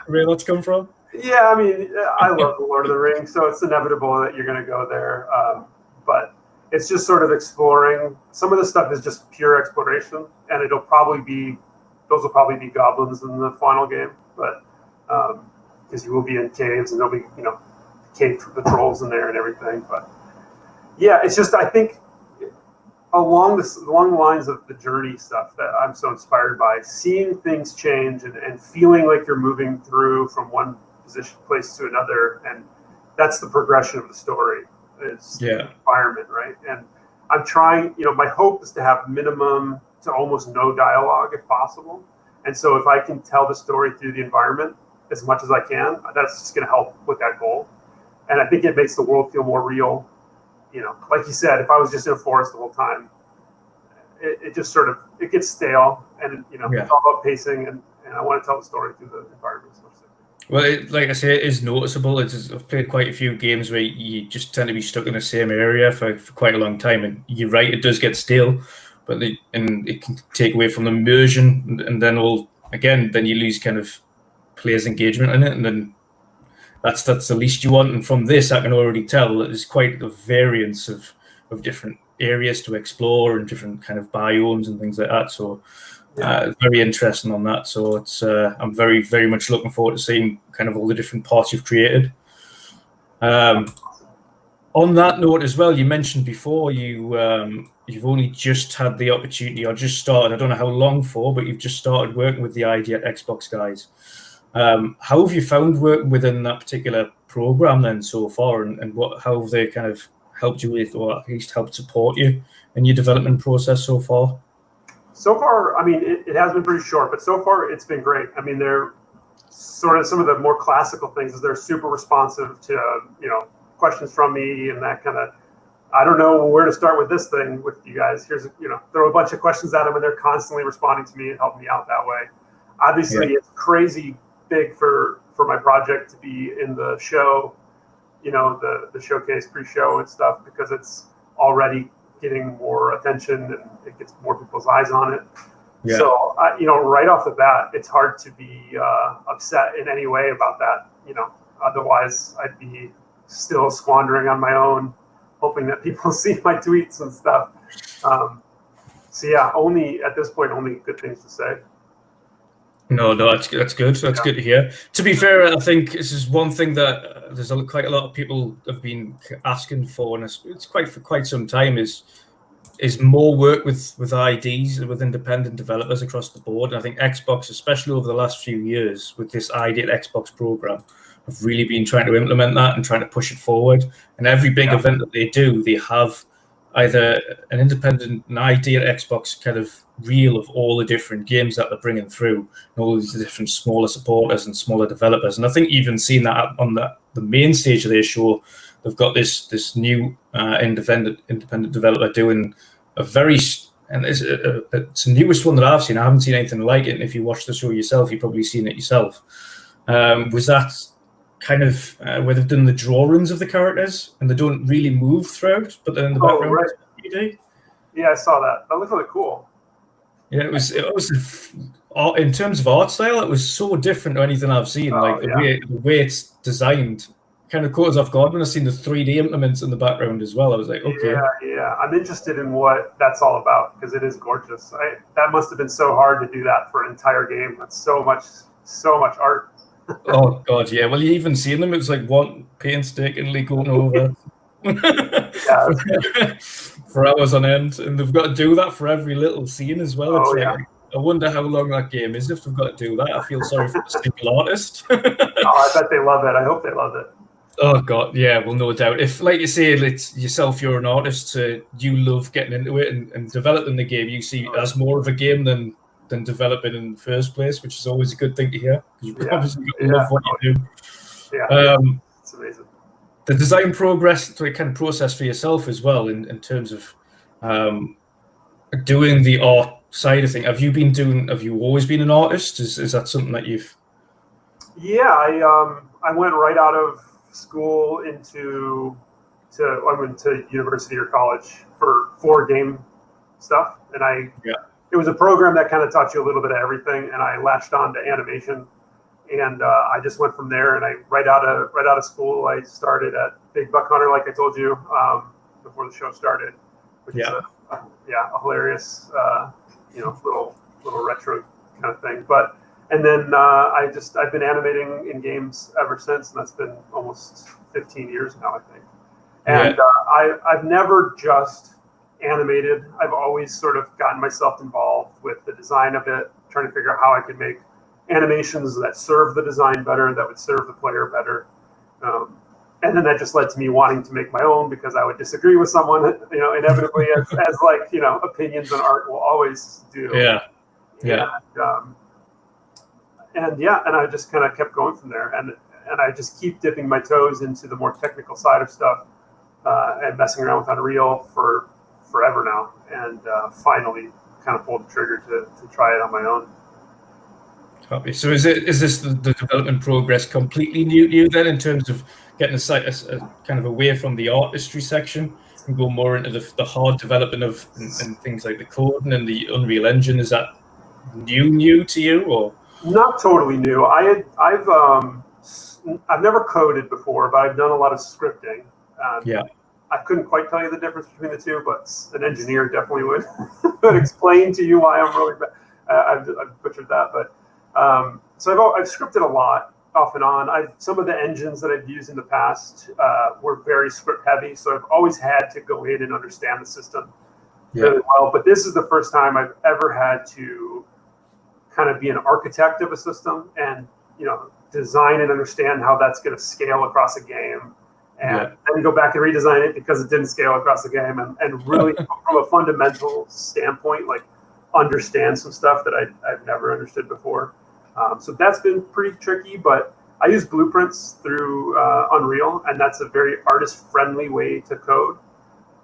where that's come from? Yeah, I mean, I love the Lord of the Rings, so it's inevitable that you're going to go there. But it's just sort of exploring. Some of the stuff is just pure exploration, and those will probably be goblins in the final game, but because you will be in caves and there'll be cave the trolls in there and everything. But yeah, it's just, I think along the lines of the journey stuff that I'm so inspired by, seeing things change and feeling like you're moving through from one place to another, and that's the progression of the story. Is the environment, right? And I'm trying, my hope is to have minimum to almost no dialogue if possible. And so if I can tell the story through the environment as much as I can, that's just going to help with that goal. And I think it makes the world feel more real. Like you said, if I was just in a forest the whole time, it just sort of, it gets stale, and it's all about pacing, and I want to tell the story through the environment. Well, like I say, it is noticeable. I've played quite a few games where you just tend to be stuck in the same area for quite a long time, and you're right, it does get stale, but it can take away from the immersion, and then then you lose kind of players' engagement in it, and then that's the least you want. And from this, I can already tell that there's quite a variance of different areas to explore and different kind of biomes and things like that. So very interesting on that. So it's I'm very, very much looking forward to seeing kind of all the different parts you've created. On that note as well, you mentioned before you've only just had the opportunity, or just started, I don't know how long for, but you've just started working with the Idea Xbox guys. How have you found working within that particular program then so far, and how have they kind of helped you with, or at least helped support you in your development process so far? So far, I mean, it has been pretty short, but so far it's been great. I mean, they're sort of some of the more classical things is they're super responsive to, questions from me and that kind of, I don't know where to start with this thing with you guys. Here's, throw a bunch of questions at them, and they're constantly responding to me and helping me out that way. Obviously, it's crazy big for my project to be in the show, the showcase pre-show and stuff, because it's already getting more attention and it gets more people's eyes on it. Yeah. So, right off the bat, it's hard to be upset in any way about that. Otherwise I'd be still squandering on my own, hoping that people see my tweets and stuff. So yeah, only at this point, only good things to say. No, that's good. That's good to hear. To be fair, I think this is one thing that there's quite a lot of people have been asking for, and it's quite for quite some time, is more work with IDs, with independent developers across the board. And I think Xbox, especially over the last few years, with this Idea Xbox program, have really been trying to implement that and trying to push it forward. And every big event that they do, they have either an Idea Xbox kind of reel of all the different games that they're bringing through, and all these different smaller supporters and smaller developers. And I think even seen that on the main stage of their show, they've got this new independent developer doing a very, and it's the newest one that I've seen. I haven't seen anything like it. And if you watch the show yourself, you've probably seen it yourself. Was that kind of where they've done the drawings of the characters and they don't really move throughout, but then in the background, right. You do? Yeah, I saw that. That looked really cool. Yeah, it was in terms of art style, it was so different to anything I've seen. The way it's designed kind of caught us off guard when I seen the 3D implements in the background as well. I was like, okay. Yeah. I'm interested in what that's all about, because it is gorgeous. That must have been so hard to do that for an entire game. That's so much art. Oh god, yeah. Well, you even seen them. It was like one painstakingly going over for hours on end, and they've got to do that for every little scene as well. It's I wonder how long that game is if they've got to do that. I feel sorry for the single artist. I bet they love it. I hope they love it. Oh god, yeah. Well, no doubt. If, like you say, it's yourself, you're an artist, so you love getting into it and developing the game. You see it as more of a game than developing in the first place, which is always a good thing to hear, because you obviously love what you do. It's amazing. The design kind of process for yourself as well, in terms of doing the art side of things. Have you always been an artist? Is that something that you've? Yeah, I went right out of school I went to university or college for game stuff, and it was a program that kind of taught you a little bit of everything, and I latched on to animation, and I just went from there. And right out of school, I started at Big Buck Hunter, like I told you, before the show started, which is a hilarious, little retro kind of thing. And then I've been animating in games ever since, and that's been almost 15 years now, I think. And I've never just animated. I've always sort of gotten myself involved with the design of it, trying to figure out how I could make animations that serve the design better, that would serve the player better. And then that just led to me wanting to make my own, because I would disagree with someone, inevitably, as opinions on art will always do. And I just kind of kept going from there. And I just keep dipping my toes into the more technical side of stuff, and messing around with Unreal for forever now. And finally kind of pulled the trigger to try it on my own. Copy. So is this the development progress completely new to you then, in terms of getting a kind of away from the artistry section and go more into the hard development of and things like the coding and the Unreal Engine? Is that new to you, or not totally new? I've never coded before, but I've done a lot of scripting. I couldn't quite tell you the difference between the two, but an engineer definitely would explain to you why I'm really bad. I've butchered that, but so I've scripted a lot off and on. Some of the engines that I've used in the past were very script heavy, so I've always had to go in and understand the system really well. But this is the first time I've ever had to kind of be an architect of a system and design and understand how that's going to scale across a game, and then go back and redesign it because it didn't scale across the game, and really from a fundamental standpoint, like understand some stuff that I've never understood before. So that's been pretty tricky, but I use blueprints through Unreal, and that's a very artist-friendly way to code.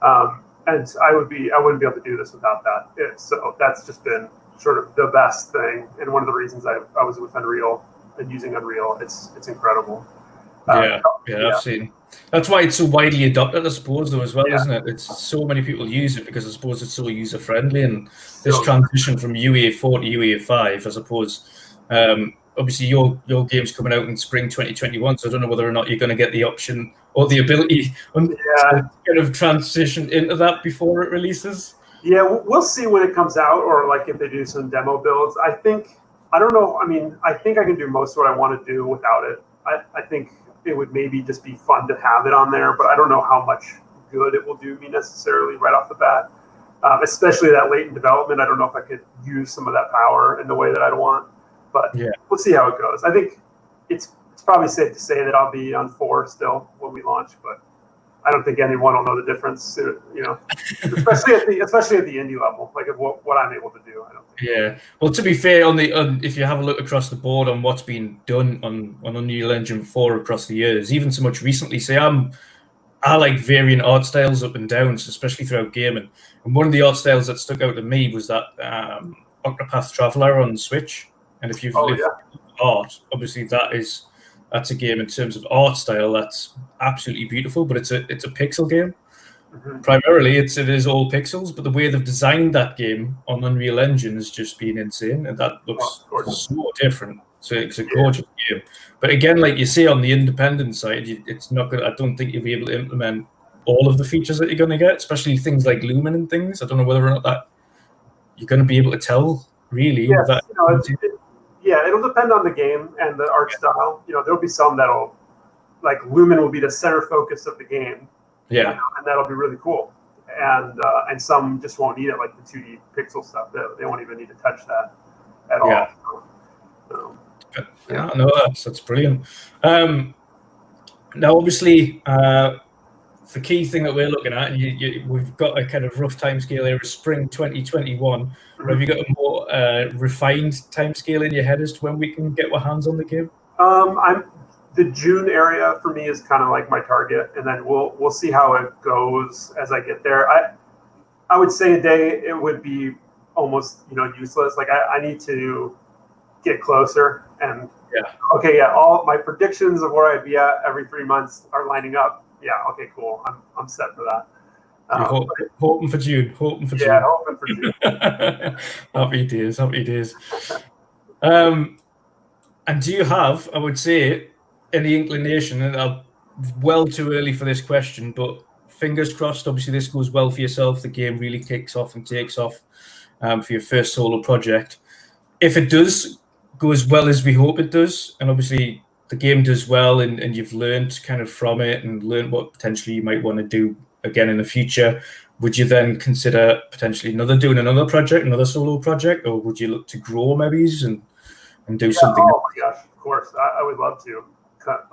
And I wouldn't be able to do this without that. So that's just been sort of the best thing, and one of the reasons I was with Unreal and using Unreal. It's incredible. I've seen. That's why it's so widely adopted, I suppose, though, as well, isn't it? It's so many people use it because I suppose it's so user friendly, and this transition from UA4 to UA5, I suppose. Obviously, your game's coming out in spring 2021, so I don't know whether or not you're going to get the option or the ability to kind of transition into that before it releases. Yeah, we'll see when it comes out, or like if they do some demo builds. I don't know. I mean, I think I can do most of what I want to do without it. I think it would maybe just be fun to have it on there, but I don't know how much good it will do me necessarily right off the bat. Especially that late in development, I don't know if I could use some of that power in the way that I'd want. But we'll see how it goes. I think it's probably safe to say that I'll be on 4 still when we launch, but I don't think anyone will know the difference, especially at the indie level, like of what I'm able to do. I don't think. Yeah. Well, to be fair, if you have a look across the board on what's been done on Unreal Engine 4 across the years, even so much recently, I like varying art styles up and down, especially throughout gaming. And one of the art styles that stuck out to me was that Octopath Traveler on Switch. And if you've lived art, obviously that's a game in terms of art style that's absolutely beautiful, but it's a pixel game. Mm-hmm. Primarily, it is all pixels, but the way they've designed that game on Unreal Engine has just been insane, and that looks so different. So it's a gorgeous game. But again, like you say, on the independent side, it's not good. I don't think you'll be able to implement all of the features that you're going to get, especially things like Lumen and things. I don't know whether or not that you're going to be able to tell, really. Yes, it'll depend on the game and the art style. There'll be some that'll, like Lumen will be the center focus of the game. Yeah. And that'll be really cool. And some just won't need it, like the 2D pixel stuff. They won't even need to touch that at all. Yeah. No, that's brilliant. Now, obviously, the key thing that we're looking at, and we've got a kind of rough timescale here, is spring 2021. Mm-hmm. Have you got a more refined timescale in your head as to when we can get our hands on the game? The June area for me is kind of like my target, and then we'll see how it goes as I get there. I would say a day it would be almost useless. Like I need to get closer, and all my predictions of where I'd be at every 3 months are lining up. Yeah, okay, cool. I'm set for that. Hoping for June. Hoping for June. Happy days. And do you have, I would say, any inclination, and well too early for this question, but fingers crossed. Obviously, this goes well for yourself. The game really kicks off and takes off for your first solo project. If it does go as well as we hope it does, and obviously the game does well, and you've learned kind of from it and learned what potentially you might want to do again in the future, would you then consider potentially doing another project, another solo project, or would you look to grow maybe and do something? Oh my gosh, of course, I would love to.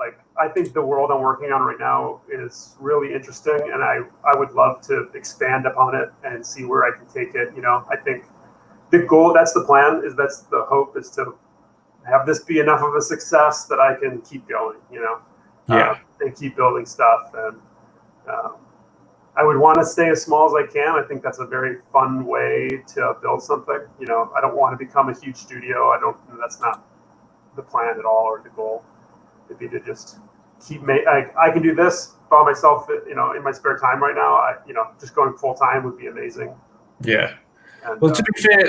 Like, I think the world I'm working on right now is really interesting, and I would love to expand upon it and see where I can take it. I think the goal, that's the plan, that's the hope, is to have this be enough of a success that I can keep going, and keep building stuff. And I would want to stay as small as I can. I think that's a very fun way to build something. I don't want to become a huge studio. That's not the plan at all, or the goal. It'd be to just keep I can do this by myself, in my spare time right now. Just going full time would be amazing. Yeah. And, well, to be fair,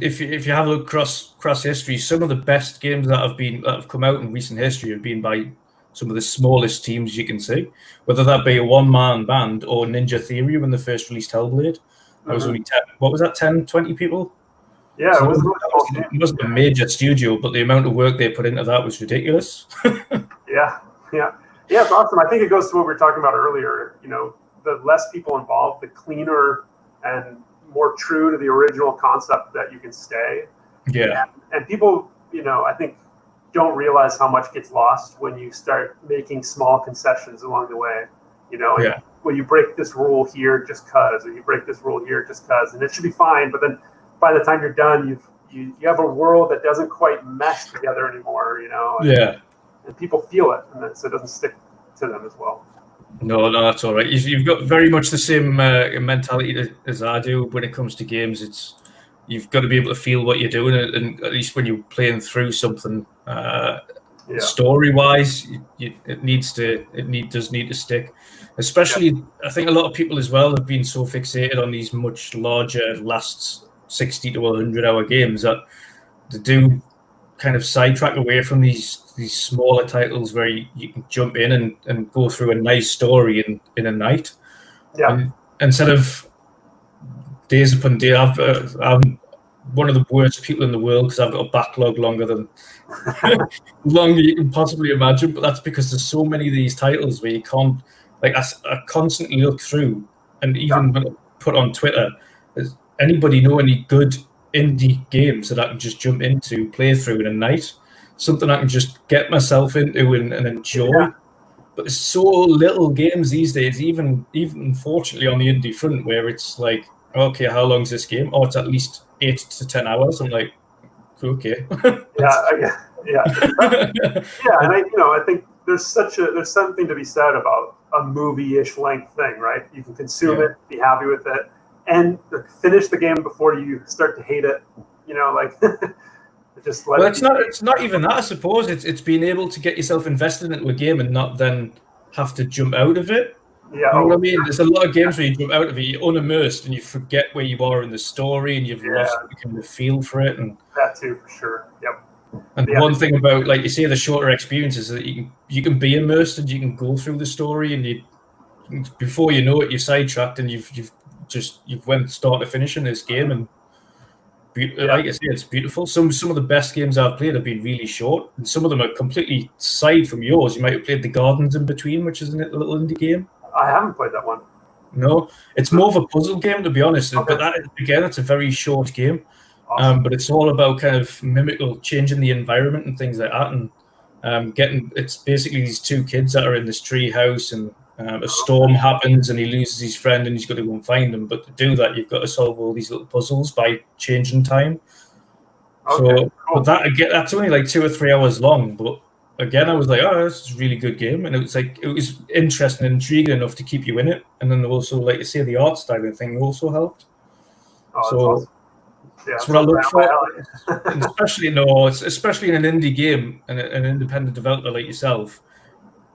if you have a look across history, some of the best games that have come out in recent history have been by some of the smallest teams you can see, whether that be a one-man band or Ninja Theory when they first released Hellblade. That was only 10, 20 people? Yeah, so it wasn't a major studio, but the amount of work they put into that was ridiculous. Yeah, it's awesome. I think it goes to what we were talking about earlier. The less people involved, the cleaner and more true to the original concept that you can stay. Yeah. And people, I think, don't realize how much gets lost when you start making small concessions along the way. Well, you break this rule here just cause, or you break this rule here just cause, and it should be fine. But then by the time you're done, you have a world that doesn't quite mesh together anymore. And people feel it, and so it doesn't stick to them as well. No, that's all right. You've got very much the same mentality as I do when it comes to games. You've got to be able to feel what you're doing, and at least when you're playing through something, story-wise, it does need to stick. Especially, I think a lot of people as well have been so fixated on these much larger, last 60 to 100-hour games that they do kind of sidetrack away from these smaller titles where you can jump in and go through a nice story in a night. Yeah. Instead of days upon day, I'm one of the worst people in the world because I've got a backlog longer than you can possibly imagine. But that's because there's so many of these titles where you can't, I constantly look through, and even when I put on Twitter, does anybody know any good indie games that I can just jump into, play through in a night? Something I can just get myself into and enjoy. Yeah. But there's so little games these days, even unfortunately on the indie front, where it's like, okay, how long is this game? Oh, it's at least 8 to 10 hours. I'm like, okay. Yeah. And I think there's something to be said about a movie-ish length thing, right? You can consume it, be happy with it, and finish the game before you start to hate it. Just let it's not even that, I suppose. It's being able to get yourself invested into a game and not then have to jump out of it. Yeah. You know what I mean? There's a lot of games where you jump out of it, you're unimmersed, and you forget where you are in the story, and you've lost the kind of feel for it. And that too, for sure. Yep. And one thing about, like you say, the shorter experiences is that you can be immersed and you can go through the story, and before you know it, you're sidetracked, and you've went start to finish in this game, and like I say, it's beautiful. Some of the best games I've played have been really short, and some of them are completely side from yours. You might have played The Gardens in Between, which is a little indie game. I haven't played that one. No, it's more of a puzzle game, to be honest. Okay. But that, again, it's a very short game. Awesome. But it's all about kind of changing the environment and things like that, and it's basically these two kids that are in this tree house, and a storm happens and he loses his friend and he's got to go and find him. But to do that, you've got to solve all these little puzzles by changing time. Okay, so, cool. But that's only like 2 or 3 hours long. But again, I was like, oh, this is a really good game, and it was interesting and intriguing enough to keep you in it. And then also, like you say, the art style thing also helped. Oh, so awesome. That's what I look for, especially in an indie game and an independent developer like yourself.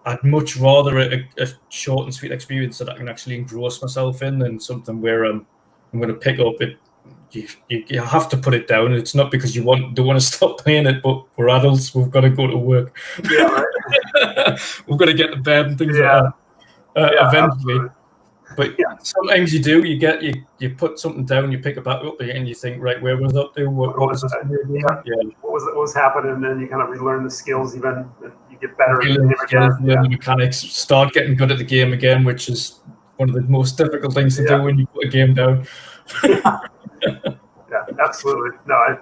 I'd much rather a short and sweet experience that I can actually engross myself in than something where I'm going to pick up it. You have to put it down. It's not because you don't want to stop playing it, but we're adults. We've got to go to work. Yeah, right. We've got to get to bed and things like that. eventually. Absolutely. But sometimes you do. You put something down, you pick it back up again, and you think, right, where was I up to? What was this? What was happening? And then you kind of relearn the skills even, and you get better at the game skills, again. learn the mechanics, start getting good at the game again, which is one of the most difficult things to do when you put a game down. Yeah, absolutely. No,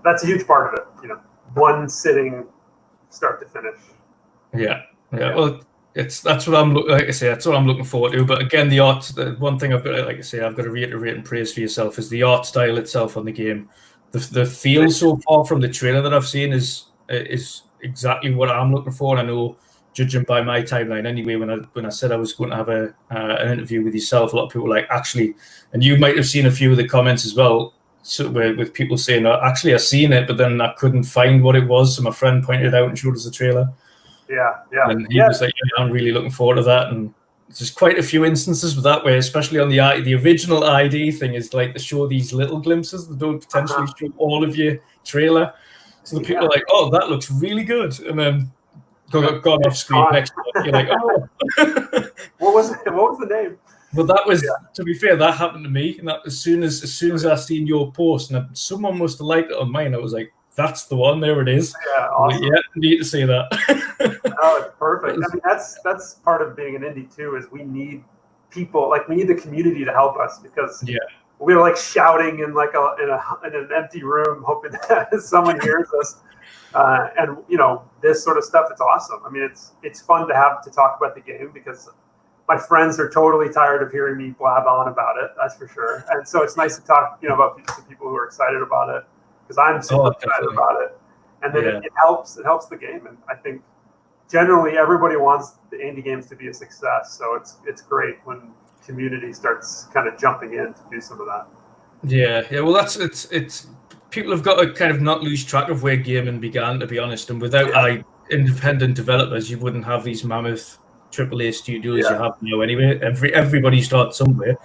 that's a huge part of it. One sitting, start to finish. Yeah. Well, that's what I'm that's what I'm looking forward to. But again, the art, the one thing I've got to reiterate and praise for yourself is the art style itself on the game. The feel so far from the trailer that I've seen is exactly what I'm looking for. And I know, judging by my timeline anyway, when I said I was going to have an interview with yourself, a lot of people were like, actually, and you might have seen a few of the comments as well, so with people saying, actually, I've seen it, but then I couldn't find what it was. So my friend pointed it out and showed us the trailer. Yeah. And he was like, I'm really looking forward to that. And there's quite a few instances with that way, especially on the original ID thing is like to show these little glimpses that don't potentially show all of your trailer. So the people are like, oh, that looks really good. And then gone off screen next to it. You're like, oh. What was the name? Well, that was, to be fair, that happened to me. And that, as soon as I seen your post, and someone must have liked it on mine, I was like, that's the one. There it is. Yeah, awesome. Like, need to say that. Oh, it's perfect. I mean, that's part of being an indie too. Is we need people, like we need the community to help us, because we're like shouting in like in an empty room, hoping that someone hears us. And this sort of stuff, it's awesome. I mean, it's fun to have to talk about the game, because my friends are totally tired of hearing me blab on about it. That's for sure. And so it's nice to talk, about people who are excited about it, because I'm super excited about it. And then it helps the game. And I think generally everybody wants the indie games to be a success. So it's great when community starts kind of jumping in to do some of that. Yeah. Well, it's people have got to kind of not lose track of where gaming began, to be honest. And without independent developers, you wouldn't have these mammoth AAA studios you have now anyway. Everybody starts somewhere.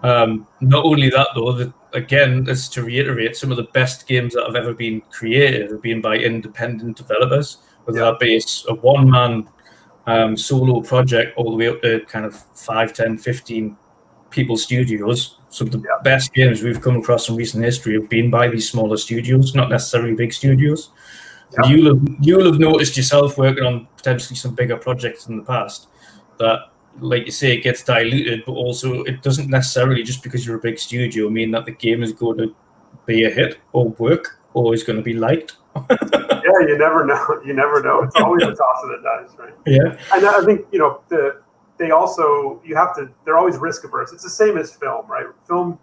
Not only that, though, again, as to reiterate, some of the best games that have ever been created have been by independent developers, whether that be a one-man solo project all the way up to kind of 5, 10, 15 people studios. Some of the best games we've come across in recent history have been by these smaller studios, not necessarily big studios. Yep. You'll have noticed yourself working on potentially some bigger projects in the past that, like you say, it gets diluted, but also it doesn't necessarily, just because you're a big studio, mean that the game is going to be a hit or work or is going to be liked. You never know. You never know. It's always a toss of the dice, right? Yeah. And I think, they also, they're always risk averse. It's the same as film, right? Film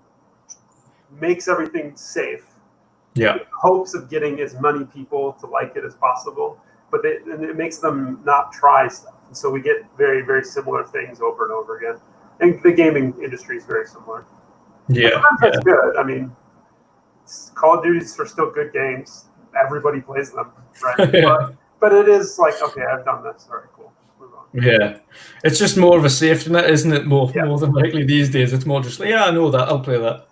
makes everything safe. Yeah. In hopes of getting as many people to like it as possible, but it makes them not try stuff. And so we get very, very similar things over and over again. And the gaming industry is very similar. Yeah. That's good. I mean, Call of Duty's are still good games. Everybody plays them, right? But it is like, okay, I've done this. All right, cool. Move on. Yeah. It's just more of a safety net, isn't it? More than likely these days. It's more just like, I know that. I'll play that.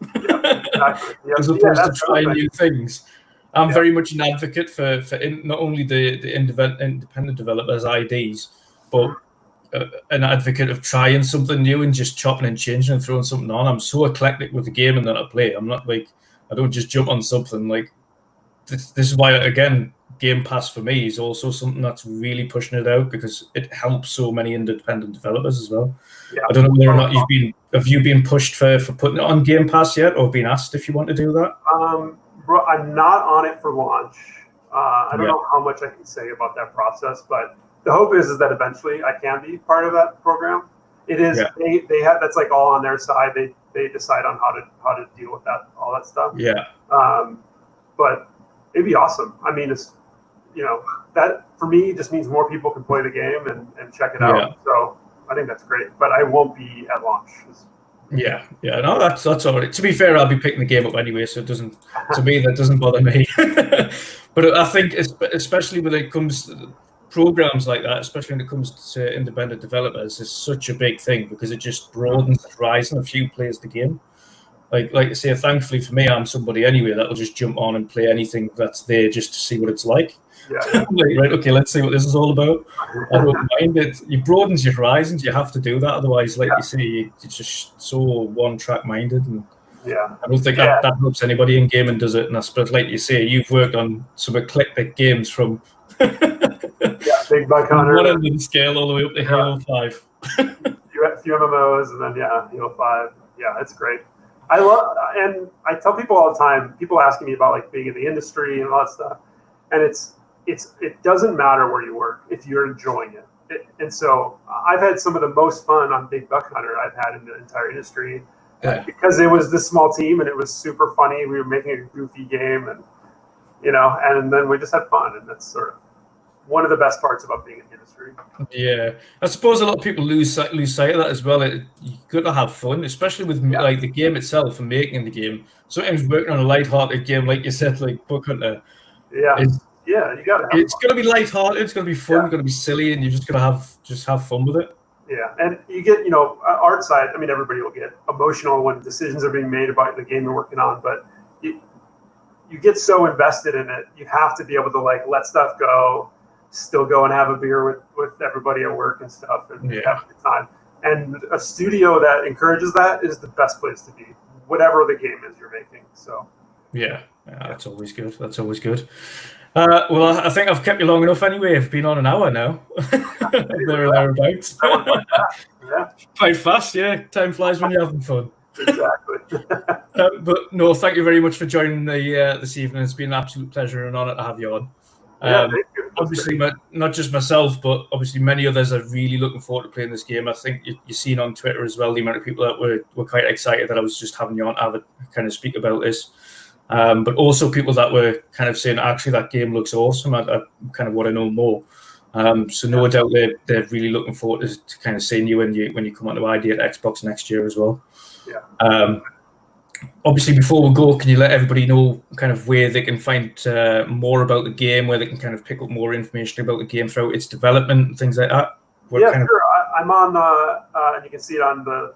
Exactly. As opposed to trying new things. I'm very much an advocate for not only the independent developers' IDs, but an advocate of trying something new and just chopping and changing and throwing something on. I'm so eclectic with the game and that I play. I'm not like, I don't just jump on something. Like this is why, again, Game Pass for me is also something that's really pushing it out, because it helps so many independent developers as well. Yeah. I don't know whether or not have you been pushed for putting it on Game Pass yet, or been asked if you want to do that? Bro, I'm not on it for launch. I don't know how much I can say about that process, but the hope is that eventually I can be part of that program. It is they have, that's like all on their side. They decide on how to deal with that, all that stuff. Yeah. But it'd be awesome. I mean, it's that for me just means more people can play the game and check it out. So I think that's great. But I won't be at launch. No, that's all right. To be fair, I'll be picking the game up anyway, so it doesn't. To me, that doesn't bother me. But I think, especially when it comes to programs like that, especially when it comes to independent developers, is such a big thing, because it just broadens the horizon of who plays the game. like I say, thankfully for me, I'm somebody anyway that'll just jump on and play anything that's there just to see what it's like. Yeah. Like, right, okay, let's see what this is all about. I don't mind it. It broadens your horizons. You have to do that, otherwise, like you say, it's just so one-track minded. And I don't think that helps anybody in gaming, does it? And I suppose, like you say, you've worked on some eclectic games from Big Buck Hunter, one end of the scale all the way up to Halo 5. a few MMOs, and then Halo 5. Yeah, it's great. And I tell people all the time. People asking me about like being in the industry and all that stuff, and it doesn't matter where you work if you're enjoying it. And so I've had some of the most fun on Big Buck Hunter I've had in the entire industry, because it was this small team and it was super funny. We were making a goofy game, and and then we just had fun, and that's sort of one of the best parts about being in the industry. Yeah, I suppose a lot of people lose sight of that as well. You got to have fun, especially with like the game itself and making the game. Sometimes working on a light-hearted game, like you said, like Buck Hunter. You got to. It's going to be light-hearted. It's going to be fun. It's going to be silly, and you're just going to have fun with it. Yeah, and you get art side. I mean, everybody will get emotional when decisions are being made about the game you're working on, but you get so invested in it, you have to be able to like let stuff go, still go and have a beer with everybody at work and stuff, and have a good time. And a studio that encourages that is the best place to be, whatever the game is you're making. So that's always good. That's always good. Well, I think I've kept you long enough anyway. I've been on an hour now. Thereabouts. Quite fast, yeah. Time flies when you're having fun. Exactly. But no, thank you very much for joining this evening. It's been an absolute pleasure and an honor to have you on. Thank you. Obviously, not just myself, but obviously many others are really looking forward to playing this game. I think you've seen on Twitter as well the amount of people that were quite excited that I was just having you on to have a kind of speak about this. But also people that were kind of saying, actually, that game looks awesome. I kind of want to know more. So no doubt they're really looking forward to kind of seeing you when you come onto ID at Xbox next year as well. Obviously, before we go, can you let everybody know kind of where they can find more about the game, where they can kind of pick up more information about the game throughout its development and things like that? Sure. I'm on, and you can see it on their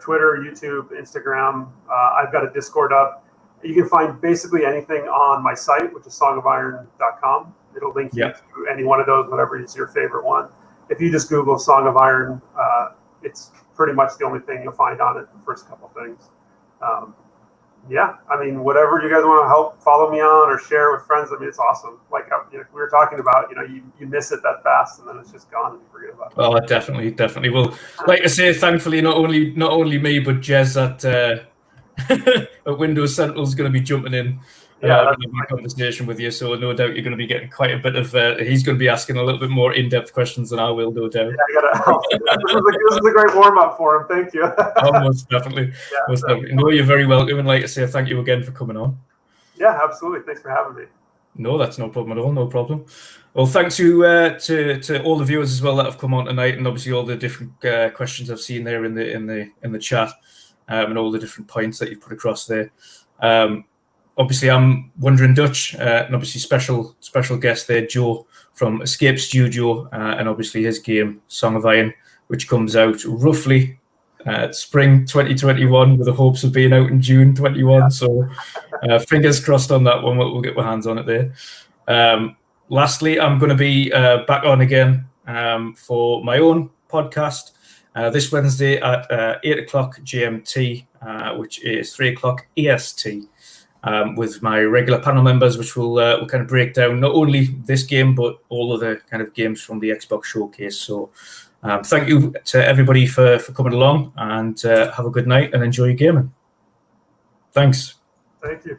Twitter, YouTube, Instagram. I've got a Discord up. You can find basically anything on my site, which is songofIron.com. It'll link you to any one of those, whatever is your favorite one. If you just Google Song of Iron, it's pretty much the only thing you'll find on it, the first couple things. I mean, whatever you guys want to help follow me on or share with friends, I mean, it's awesome. Like we were talking about, you miss it that fast and then it's just gone and you forget about it. Oh, definitely. Well, like I say, thankfully, not only me, but Jez at Windows Central is going to be jumping in a conversation with you. So no doubt you're going to be getting quite a bit of. He's going to be asking a little bit more in-depth questions than I will, no doubt. This is a great warm-up for him. Thank you. Most definitely. No, you're very welcome, and like I say, thank you again for coming on. Yeah, absolutely. Thanks for having me. No, that's no problem at all. No problem. Well, thanks to all the viewers as well that have come on tonight, and obviously all the different questions I've seen there in the chat, and all the different points that you've put across there. Obviously, I'm WandrinDutch, and obviously special guest there, Joe from Escape Studio, and obviously his game Song of Iron, which comes out roughly spring 2021, with the hopes of being out in June 21. So fingers crossed on that one. We'll get our hands on it there. Lastly, I'm going to be back on again for my own podcast this Wednesday at 8 o'clock GMT, which is 3 o'clock EST. With my regular panel members, which will kind of break down not only this game, but all of the kind of games from the Xbox Showcase. So thank you to everybody for coming along, and have a good night and enjoy your gaming. Thanks. Thank you.